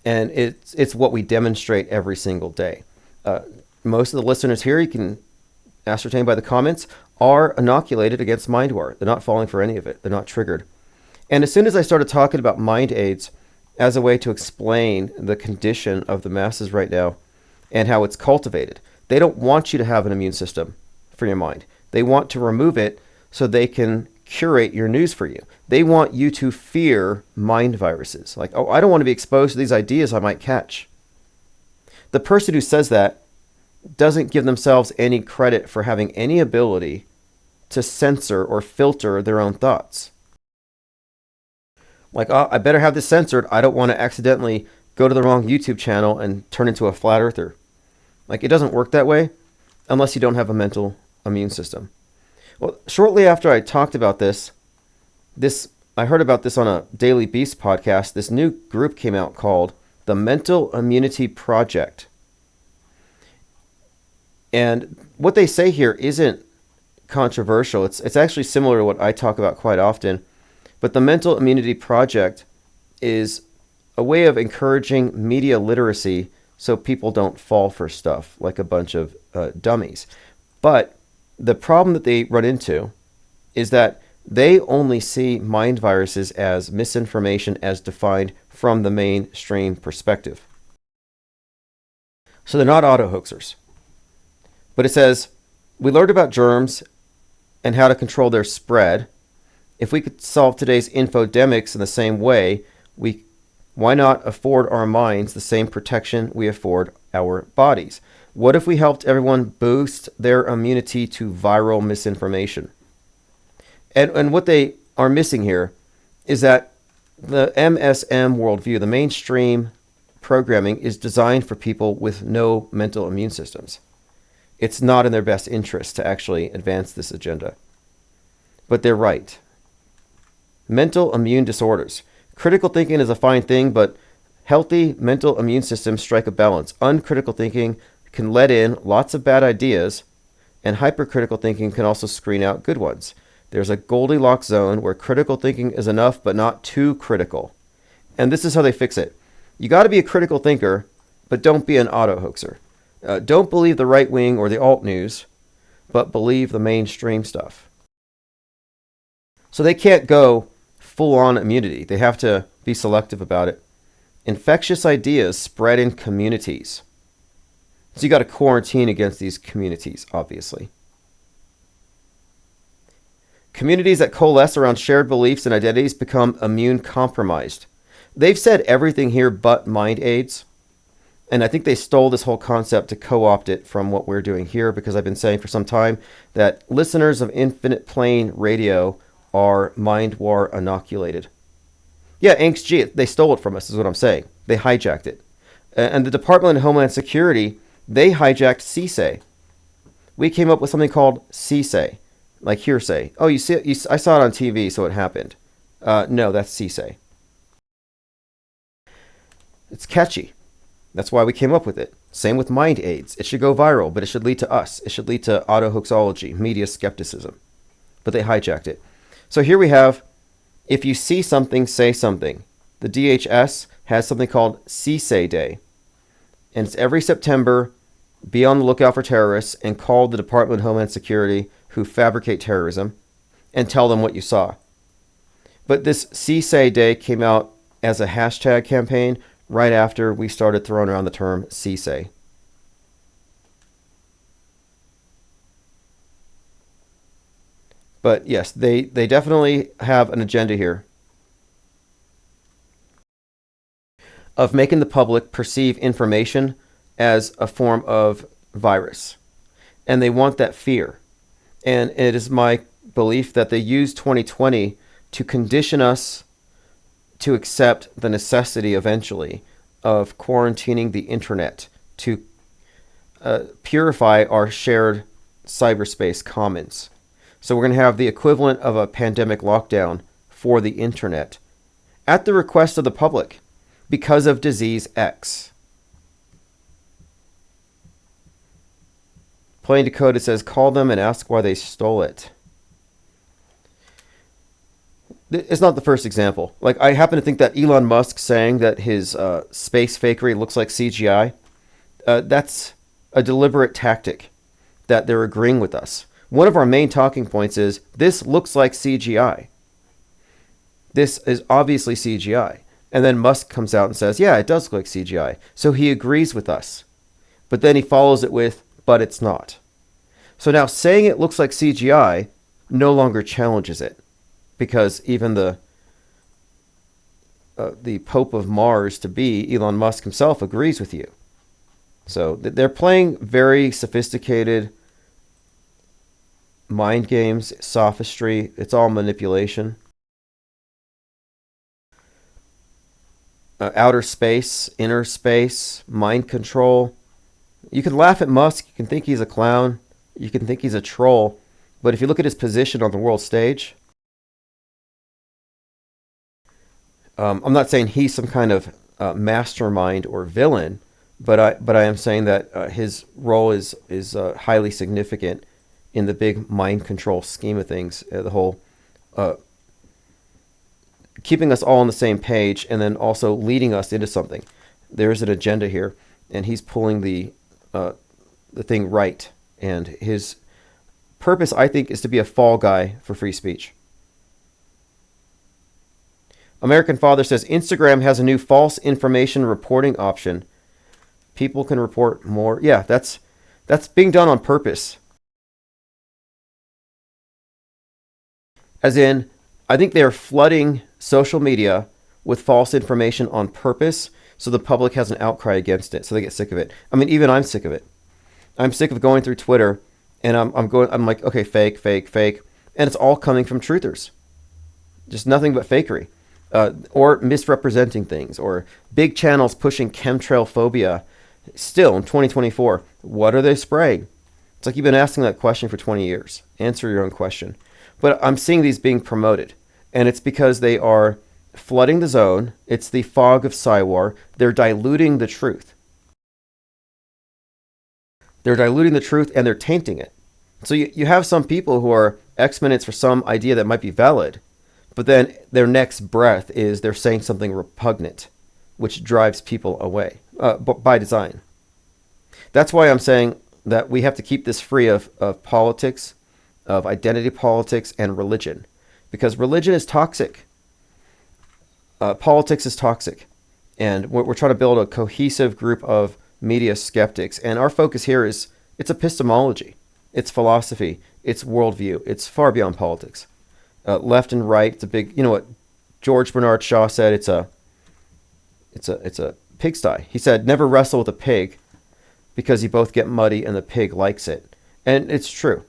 And it's what we demonstrate every single day. Most of the listeners here, you can ascertain by the comments, are inoculated against mind war. They're not falling for any of it. They're not triggered. And as soon as I started talking about mind aids as a way to explain the condition of the masses right now and how it's cultivated, they don't want you to have an immune system for your mind. They want to remove it so they can curate your news for you. They want you to fear mind viruses. Like, oh, I don't want to be exposed to these ideas I might catch. The person who says that doesn't give themselves any credit for having any ability to censor or filter their own thoughts. Like, oh, I better have this censored. I don't want to accidentally go to the wrong YouTube channel and turn into a flat earther. Like, it doesn't work that way unless you don't have a mental immune system. Well, shortly after I talked about this, I heard about this on a Daily Beast podcast. This new group came out called the Mental Immunity Project. And what they say here isn't controversial. It's actually similar to what I talk about quite often. But the Mental Immunity Project is a way of encouraging media literacy so people don't fall for stuff like a bunch of dummies. But the problem that they run into is that they only see mind viruses as misinformation as defined from the mainstream perspective. So they're not auto-hoaxers. But it says, we learned about germs and how to control their spread. If we could solve today's infodemics in the same way, why not afford our minds the same protection we afford our bodies? What if we helped everyone boost their immunity to viral misinformation? And what they are missing here is that the MSM worldview, the mainstream programming, is designed for people with no mental immune systems. It's not in their best interest to actually advance this agenda. But they're right. Mental immune disorders. Critical thinking is a fine thing, but healthy mental immune systems strike a balance. Uncritical thinking can let in lots of bad ideas, and hypercritical thinking can also screen out good ones. There's a Goldilocks zone where critical thinking is enough, but not too critical. And this is how they fix it. You got to be a critical thinker, but don't be an auto-hoaxer. Don't believe the right wing or the alt news, but believe the mainstream stuff. So they can't go full-on immunity. They have to be selective about it. Infectious ideas spread in communities. So you got to quarantine against these communities, obviously. Communities that coalesce around shared beliefs and identities become immune compromised. They've said everything here but mind aids. And I think they stole this whole concept to co-opt it from what we're doing here, because I've been saying for some time that listeners of Infinite Plane Radio are mind war inoculated. Yeah, Angst G, they stole it from us, is what I'm saying. They hijacked it. And the Department of Homeland Security, they hijacked CSA. We came up with something called CSA, like hearsay. Oh, I saw it on TV, so it happened. No, that's CSA. It's catchy. That's why we came up with it. Same with mind aids. It should go viral, but it should lead to us. It should lead to auto-hoaxology, media skepticism. But they hijacked it. So here we have, if you see something, say something. The DHS has something called CSA Day. And it's every September. Be on the lookout for terrorists and call the Department of Homeland Security who fabricate terrorism and tell them what you saw. But this CSA Day came out as a hashtag campaign right after we started throwing around the term CSA. But yes, they definitely have an agenda here of making the public perceive information as a form of virus. And they want that fear. And it is my belief that they use 2020 to condition us to accept the necessity eventually of quarantining the internet to purify our shared cyberspace commons. So we're going to have the equivalent of a pandemic lockdown for the internet at the request of the public. because of disease X. Plain Dakota says, call them and ask why they stole it. It's not the first example. Like, I happen to think that Elon Musk saying that his space fakery looks like CGI, that's a deliberate tactic that they're agreeing with us. One of our main talking points is, this looks like CGI. This is obviously CGI. And then Musk comes out and says, yeah, it does look like CGI. So he agrees with us. But then he follows it with, but it's not. So now saying it looks like CGI no longer challenges it, because even the Pope of Mars to be, Elon Musk himself, agrees with you. So they're playing very sophisticated mind games, sophistry. It's all manipulation. Outer space, inner space, mind control. You can laugh at Musk. You can think he's a clown. You can think he's a troll. But if you look at his position on the world stage, I'm not saying he's some kind of mastermind or villain, but I am saying that his role is highly significant in the big mind control scheme of things. The whole keeping us all on the same page, and then also leading us into something. There's an agenda here, and he's pulling the thing right. And his purpose, I think, is to be a fall guy for free speech. American Father says, Instagram has a new false information reporting option. People can report more. Yeah, that's being done on purpose. As in, I think they are flooding social media with false information on purpose, so the public has an outcry against it, so they get sick of it. I mean, even I'm sick of it. I'm sick of going through Twitter, and I'm like, okay, fake, and it's all coming from truthers. Just nothing but fakery. Or misrepresenting things, or big channels pushing chemtrail phobia. Still, in 2024, what are they spraying? It's like you've been asking that question for 20 years. Answer your own question. But I'm seeing these being promoted, and it's because they are flooding the zone. It's the fog of Psywar. They're diluting the truth. They're diluting the truth, and they're tainting it. So you have some people who are exponents for some idea that might be valid, but then their next breath is they're saying something repugnant, which drives people away by design. That's why I'm saying that we have to keep this free of politics, of identity politics, and religion. Because religion is toxic. Politics is toxic. And we're trying to build a cohesive group of media skeptics. And our focus here is, it's epistemology. It's philosophy. It's worldview. It's far beyond politics. Left and right, it's a big, you know what George Bernard Shaw said, it's a pigsty. He said, never wrestle with a pig, because you both get muddy and the pig likes it. And it's true.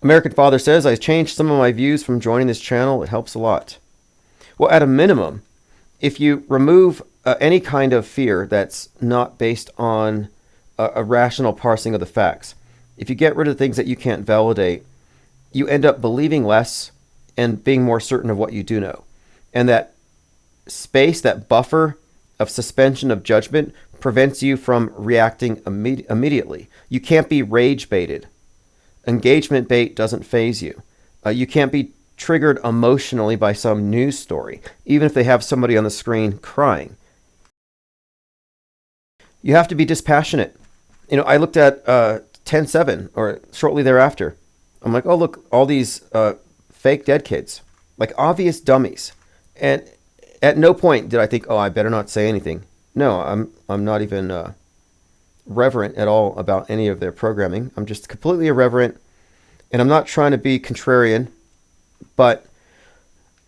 American Father says, I changed some of my views from joining this channel. It helps a lot. Well, at a minimum, if you remove any kind of fear that's not based on a rational parsing of the facts, if you get rid of the things that you can't validate, you end up believing less and being more certain of what you do know. And that space, that buffer of suspension of judgment, prevents you from reacting immediately. You can't be rage baited. Engagement bait doesn't faze you. You can't be triggered emotionally by some news story, even if they have somebody on the screen crying. You have to be dispassionate. You know, I looked at 10/7 or shortly thereafter. I'm like, oh, look, all these fake dead kids, like obvious dummies. And at no point did I think, oh, I better not say anything. No, I'm not even reverent at all about any of their programming. I'm just completely irreverent, and I'm not trying to be contrarian, but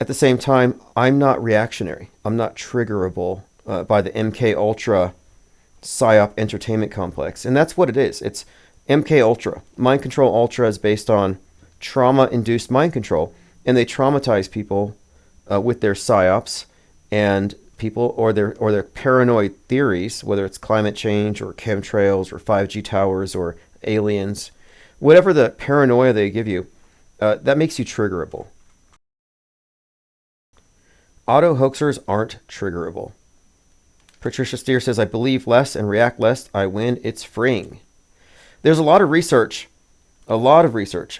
at the same time, I'm not reactionary. I'm not triggerable by the MK Ultra PSYOP entertainment complex, and that's what it is. It's MK Ultra. Mind Control Ultra is based on trauma-induced mind control, and they traumatize people with their PSYOPs and people or their paranoid theories, whether it's climate change or chemtrails or 5G towers or aliens, whatever the paranoia they give you, that makes you triggerable. Auto hoaxers aren't triggerable. Patricia Steer says, I believe less and react less. I win. It's freeing. There's a lot of research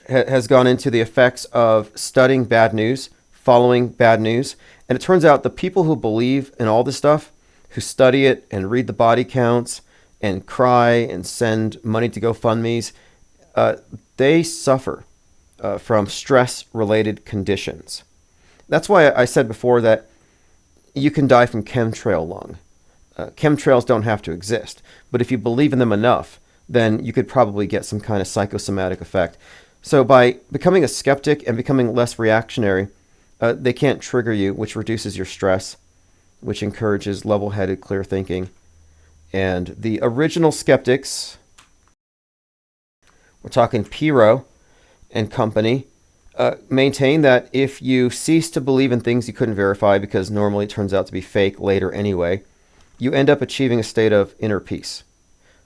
has gone into the effects of studying bad news, following bad news. And it turns out the people who believe in all this stuff, who study it and read the body counts and cry and send money to GoFundMes, they suffer from stress-related conditions. That's why I said before that you can die from chemtrail lung. Chemtrails don't have to exist, but if you believe in them enough, then you could probably get some kind of psychosomatic effect. So by becoming a skeptic and becoming less reactionary, they can't trigger you, which reduces your stress, which encourages level-headed, clear thinking. And the original skeptics, we're talking Piro and company, maintain that if you cease to believe in things you couldn't verify, because normally it turns out to be fake later anyway, you end up achieving a state of inner peace.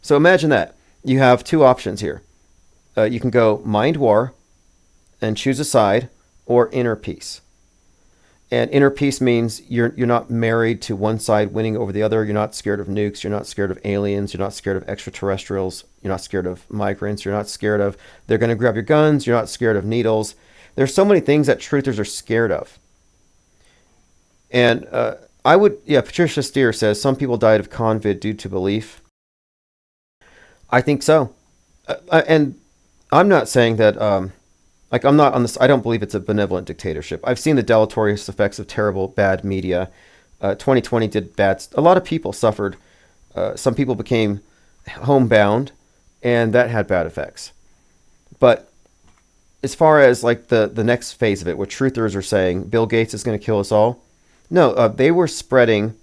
So imagine that. You have two options here. You can go mind war and choose a side, or inner peace. And inner peace means you're not married to one side winning over the other. You're not scared of nukes. You're not scared of aliens. You're not scared of extraterrestrials. You're not scared of migrants. You're not scared of they're going to grab your guns. You're not scared of needles. There's so many things that truthers are scared of. And Patricia Steer says some people died of COVID due to belief. I think so. And I'm not saying that, I'm not on this, I don't believe it's a benevolent dictatorship. I've seen the deleterious effects of terrible, bad media. 2020 did bad. A lot of people suffered. Some people became homebound, and that had bad effects. But as far as like the next phase of it, where truthers are saying Bill Gates is going to kill us all, no, they were spreading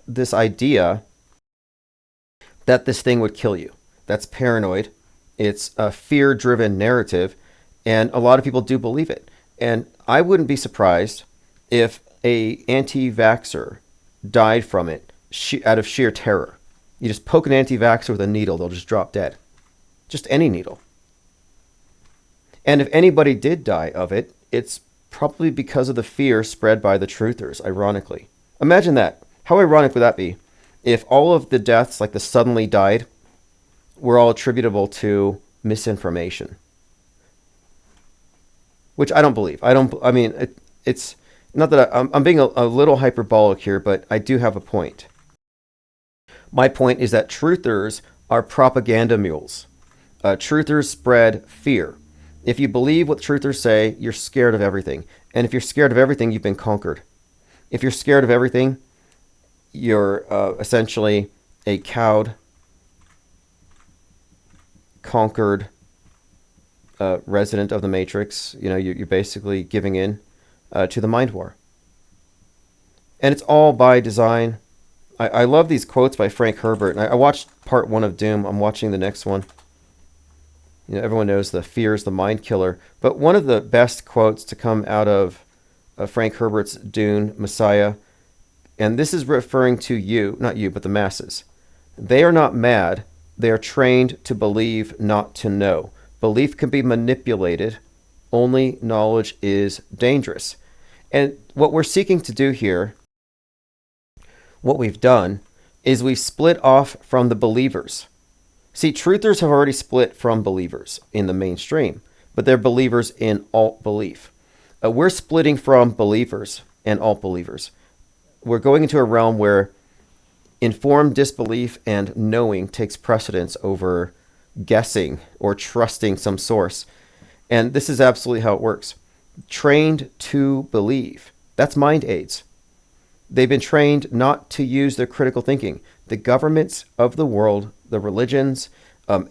this idea that this thing would kill you. That's paranoid. It's a fear-driven narrative, and a lot of people do believe it. And I wouldn't be surprised if a anti-vaxxer died from it out of sheer terror. You just poke an anti-vaxxer with a needle, they'll just drop dead. Just any needle. And if anybody did die of it, it's probably because of the fear spread by the truthers, ironically. Imagine that. How ironic would that be if all of the deaths, like the suddenly died, were all attributable to misinformation? Which I don't believe. It's not that I'm being a little hyperbolic here, but I do have a point. My point is that truthers are propaganda mules. Truthers spread fear. If you believe what truthers say, you're scared of everything. And if you're scared of everything, you've been conquered. If you're scared of everything, you're essentially a cowed, conquered resident of the Matrix. You're basically giving in to the mind war. And it's all by design. I love these quotes by Frank Herbert. I watched part 1 of Doom. I'm watching the next one. Everyone knows the fear is the mind killer. But one of the best quotes to come out of Frank Herbert's Dune, Messiah, and this is referring to you, not you, but the masses. They are not mad. They are trained to believe, not to know. Belief can be manipulated. Only knowledge is dangerous. And what we're seeking to do here, what we've done, is we've split off from the believers. See, truthers have already split from believers in the mainstream, but they're believers in alt belief. We're splitting from believers and alt believers. We're going into a realm where informed disbelief and knowing takes precedence over guessing or trusting some source. And this is absolutely how it works. Trained to believe. That's mind aids. They've been trained not to use their critical thinking. The governments of the world, the religions,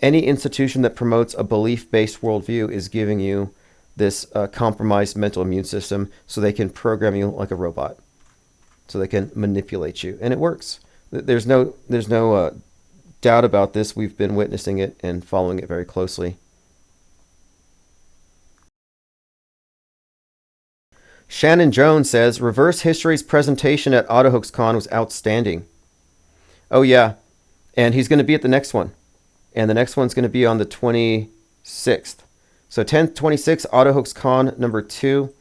any institution that promotes a belief-based worldview is giving you this compromised mental immune system so they can program you like a robot, so they can manipulate you. And it works. There's no doubt about this. We've been witnessing it and following it very closely. Shannon Jones says, Reverse History's presentation at AutoHoaxCon was outstanding. Oh, yeah. And he's going to be at the next one. And the next one's going to be on the 26th. So 10/26, AutoHoaxCon number 2.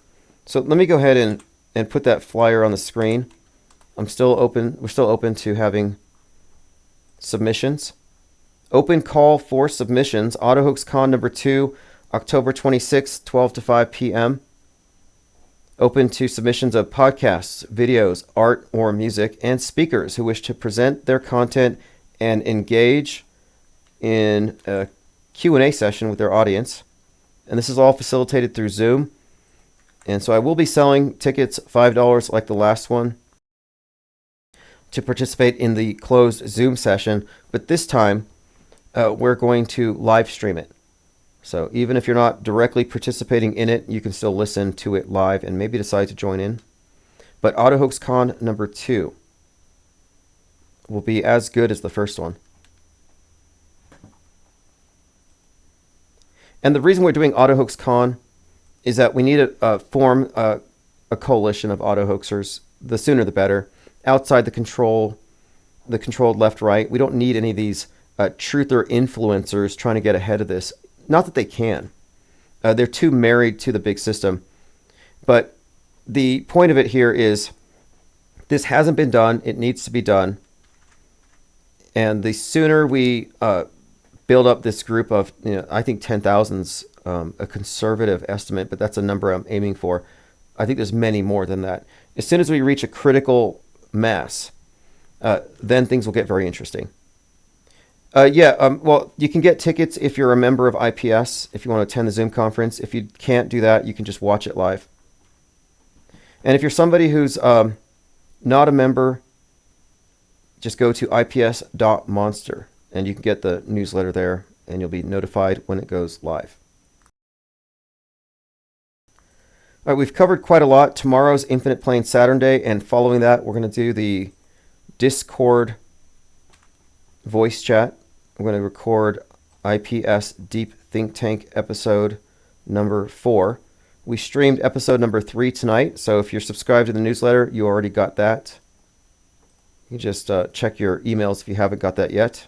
So let me go ahead and and put that flyer on the screen. We're still open to having submissions. Open call for submissions. AutoHoaxCon number 2, October 26th, 12 to 5 p.m. Open to submissions of podcasts, videos, art, or music, and speakers who wish to present their content and engage in a Q&A session with their audience. And this is all facilitated through Zoom. And so I will be selling tickets $5 like the last one to participate in the closed Zoom session. But this time, we're going to live stream it. So even if you're not directly participating in it, you can still listen to it live and maybe decide to join in. But AutoHoaxCon number 2 will be as good as the first one. And the reason we're doing AutoHoaxCon is that we need to form a coalition of auto-hoaxers. The sooner the better. Outside the controlled left-right. We don't need any of these truther influencers trying to get ahead of this. Not that they can. They're too married to the big system. But the point of it here is this hasn't been done. It needs to be done. And the sooner we build up this group of, I think 10,000's a conservative estimate, but that's a number I'm aiming for. I think there's many more than that. As soon as we reach a critical mass, then things will get very interesting. Well, you can get tickets if you're a member of IPS, if you want to attend the Zoom conference. If you can't do that, you can just watch it live. And if you're somebody who's not a member, just go to ips.monster, and you can get the newsletter there, and you'll be notified when it goes live. All right, we've covered quite a lot. Tomorrow's Infinite Plane Saturday, and following that, we're going to do the Discord voice chat. I'm going to record IPS Deep Think Tank episode number 4. We streamed episode number 3 tonight, so if you're subscribed to the newsletter, you already got that. You can just check your emails if you haven't got that yet.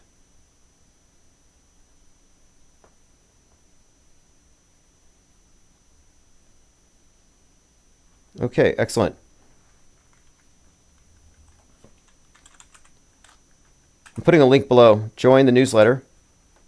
Okay, excellent. I'm putting a link below. Join the newsletter.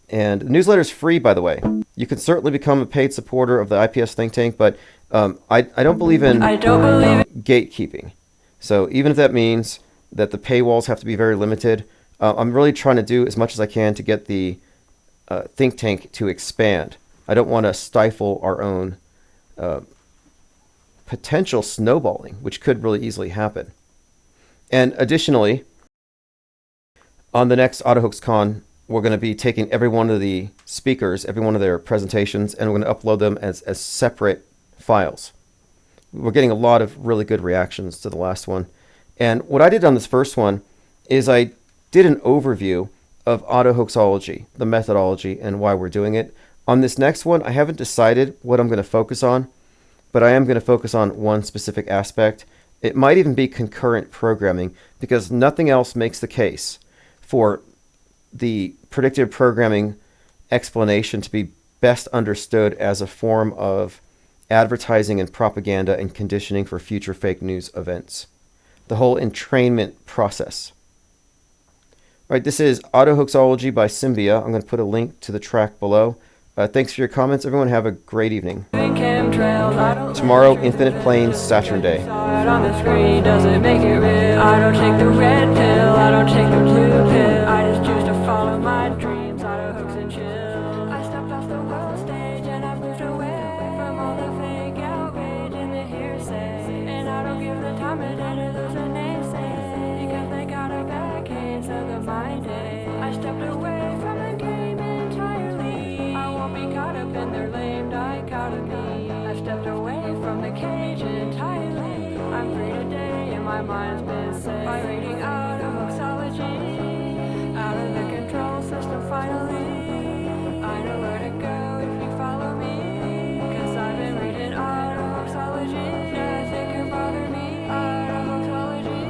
And the newsletter is free, by the way. You can certainly become a paid supporter of the IPS think tank, but I don't believe in gatekeeping. So even if that means that the paywalls have to be very limited, I'm really trying to do as much as I can to get the think tank to expand. I don't want to stifle our own potential snowballing, which could really easily happen. And additionally, on the next AutoHoaxCon, we're going to be taking every one of the speakers, every one of their presentations, and we're going to upload them as separate files. We're getting a lot of really good reactions to the last one. And what I did on this first one is I did an overview of autohoaxology, the methodology, and why we're doing it. On this next one, I haven't decided what I'm going to focus on, but I am going to focus on one specific aspect. It might even be concurrent programming, because nothing else makes the case for the predictive programming explanation to be best understood as a form of advertising and propaganda and conditioning for future fake news events. The whole entrainment process. All right, this is Autohoaxology by Symbia. I'm going to put a link to the track below. Thanks for your comments. Everyone have a great evening. Tomorrow, Infinite Planes, Saturn Day. On the screen doesn't make it real. I don't take the red pill, I don't take the blue pill. I just choose to follow my dreams, auto hoax and chill. I stepped off the world stage and I moved away from all the fake outrage and the hearsay. And I don't give the time of day to those that naysay, because they got a backhand, so the mind day. I stepped away from the game entirely. I won't be caught up in their lame dichotomy. I stepped away from the cage entirely. I'm free today and my mind's been set by reading out of hoaxology, out of the control system finally. I know where to go if you follow me, cause I've been reading out of hoaxology. Nothing can bother me, out of hoaxology.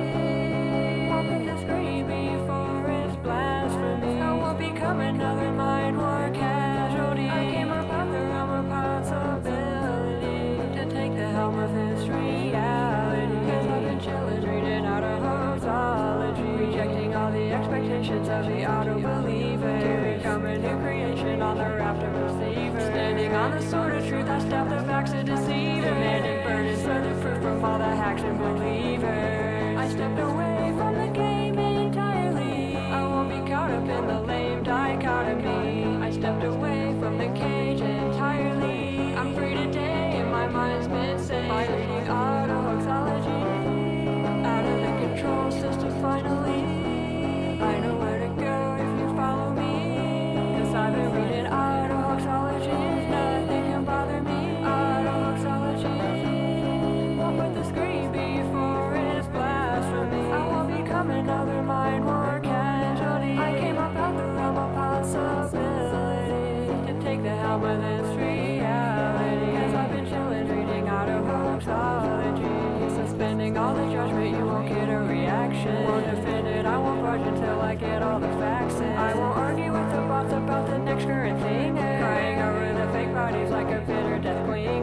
Won't put the screen before it's blasphemy. I won't become another mind war casualty. I came above the realm of possibility to take the helm of this reality. patience of the auto-believer to become a new creation on the raft of receivers. Standing on the sword of truth, I step the facts of deceiver, demanding burdens further proof from all the hacks and believers. I stepped away from the game entirely. I won't be caught up in the lame dichotomy. I stepped away from the cage entirely. I'm free today and my mind's been set by reading auto-hoaxology. Out of the control system finally. I know where to go if you follow me. Cause I've been reading auto-hoaxology. Nothing can bother me. Auto-hoaxology. What would the scream before it's blasphemy? I won't become another mind war casualty. I came up out the realm of possibility to take the helm of this reality. Cause I've been chillin' reading auto-hoaxology. Suspending all the judgment, you won't get a reaction. Won't defend it, I won't budge until I get all the facts in. I won't argue with the bots about the next current thing. Crying over the fake bodies like a bitter death queen.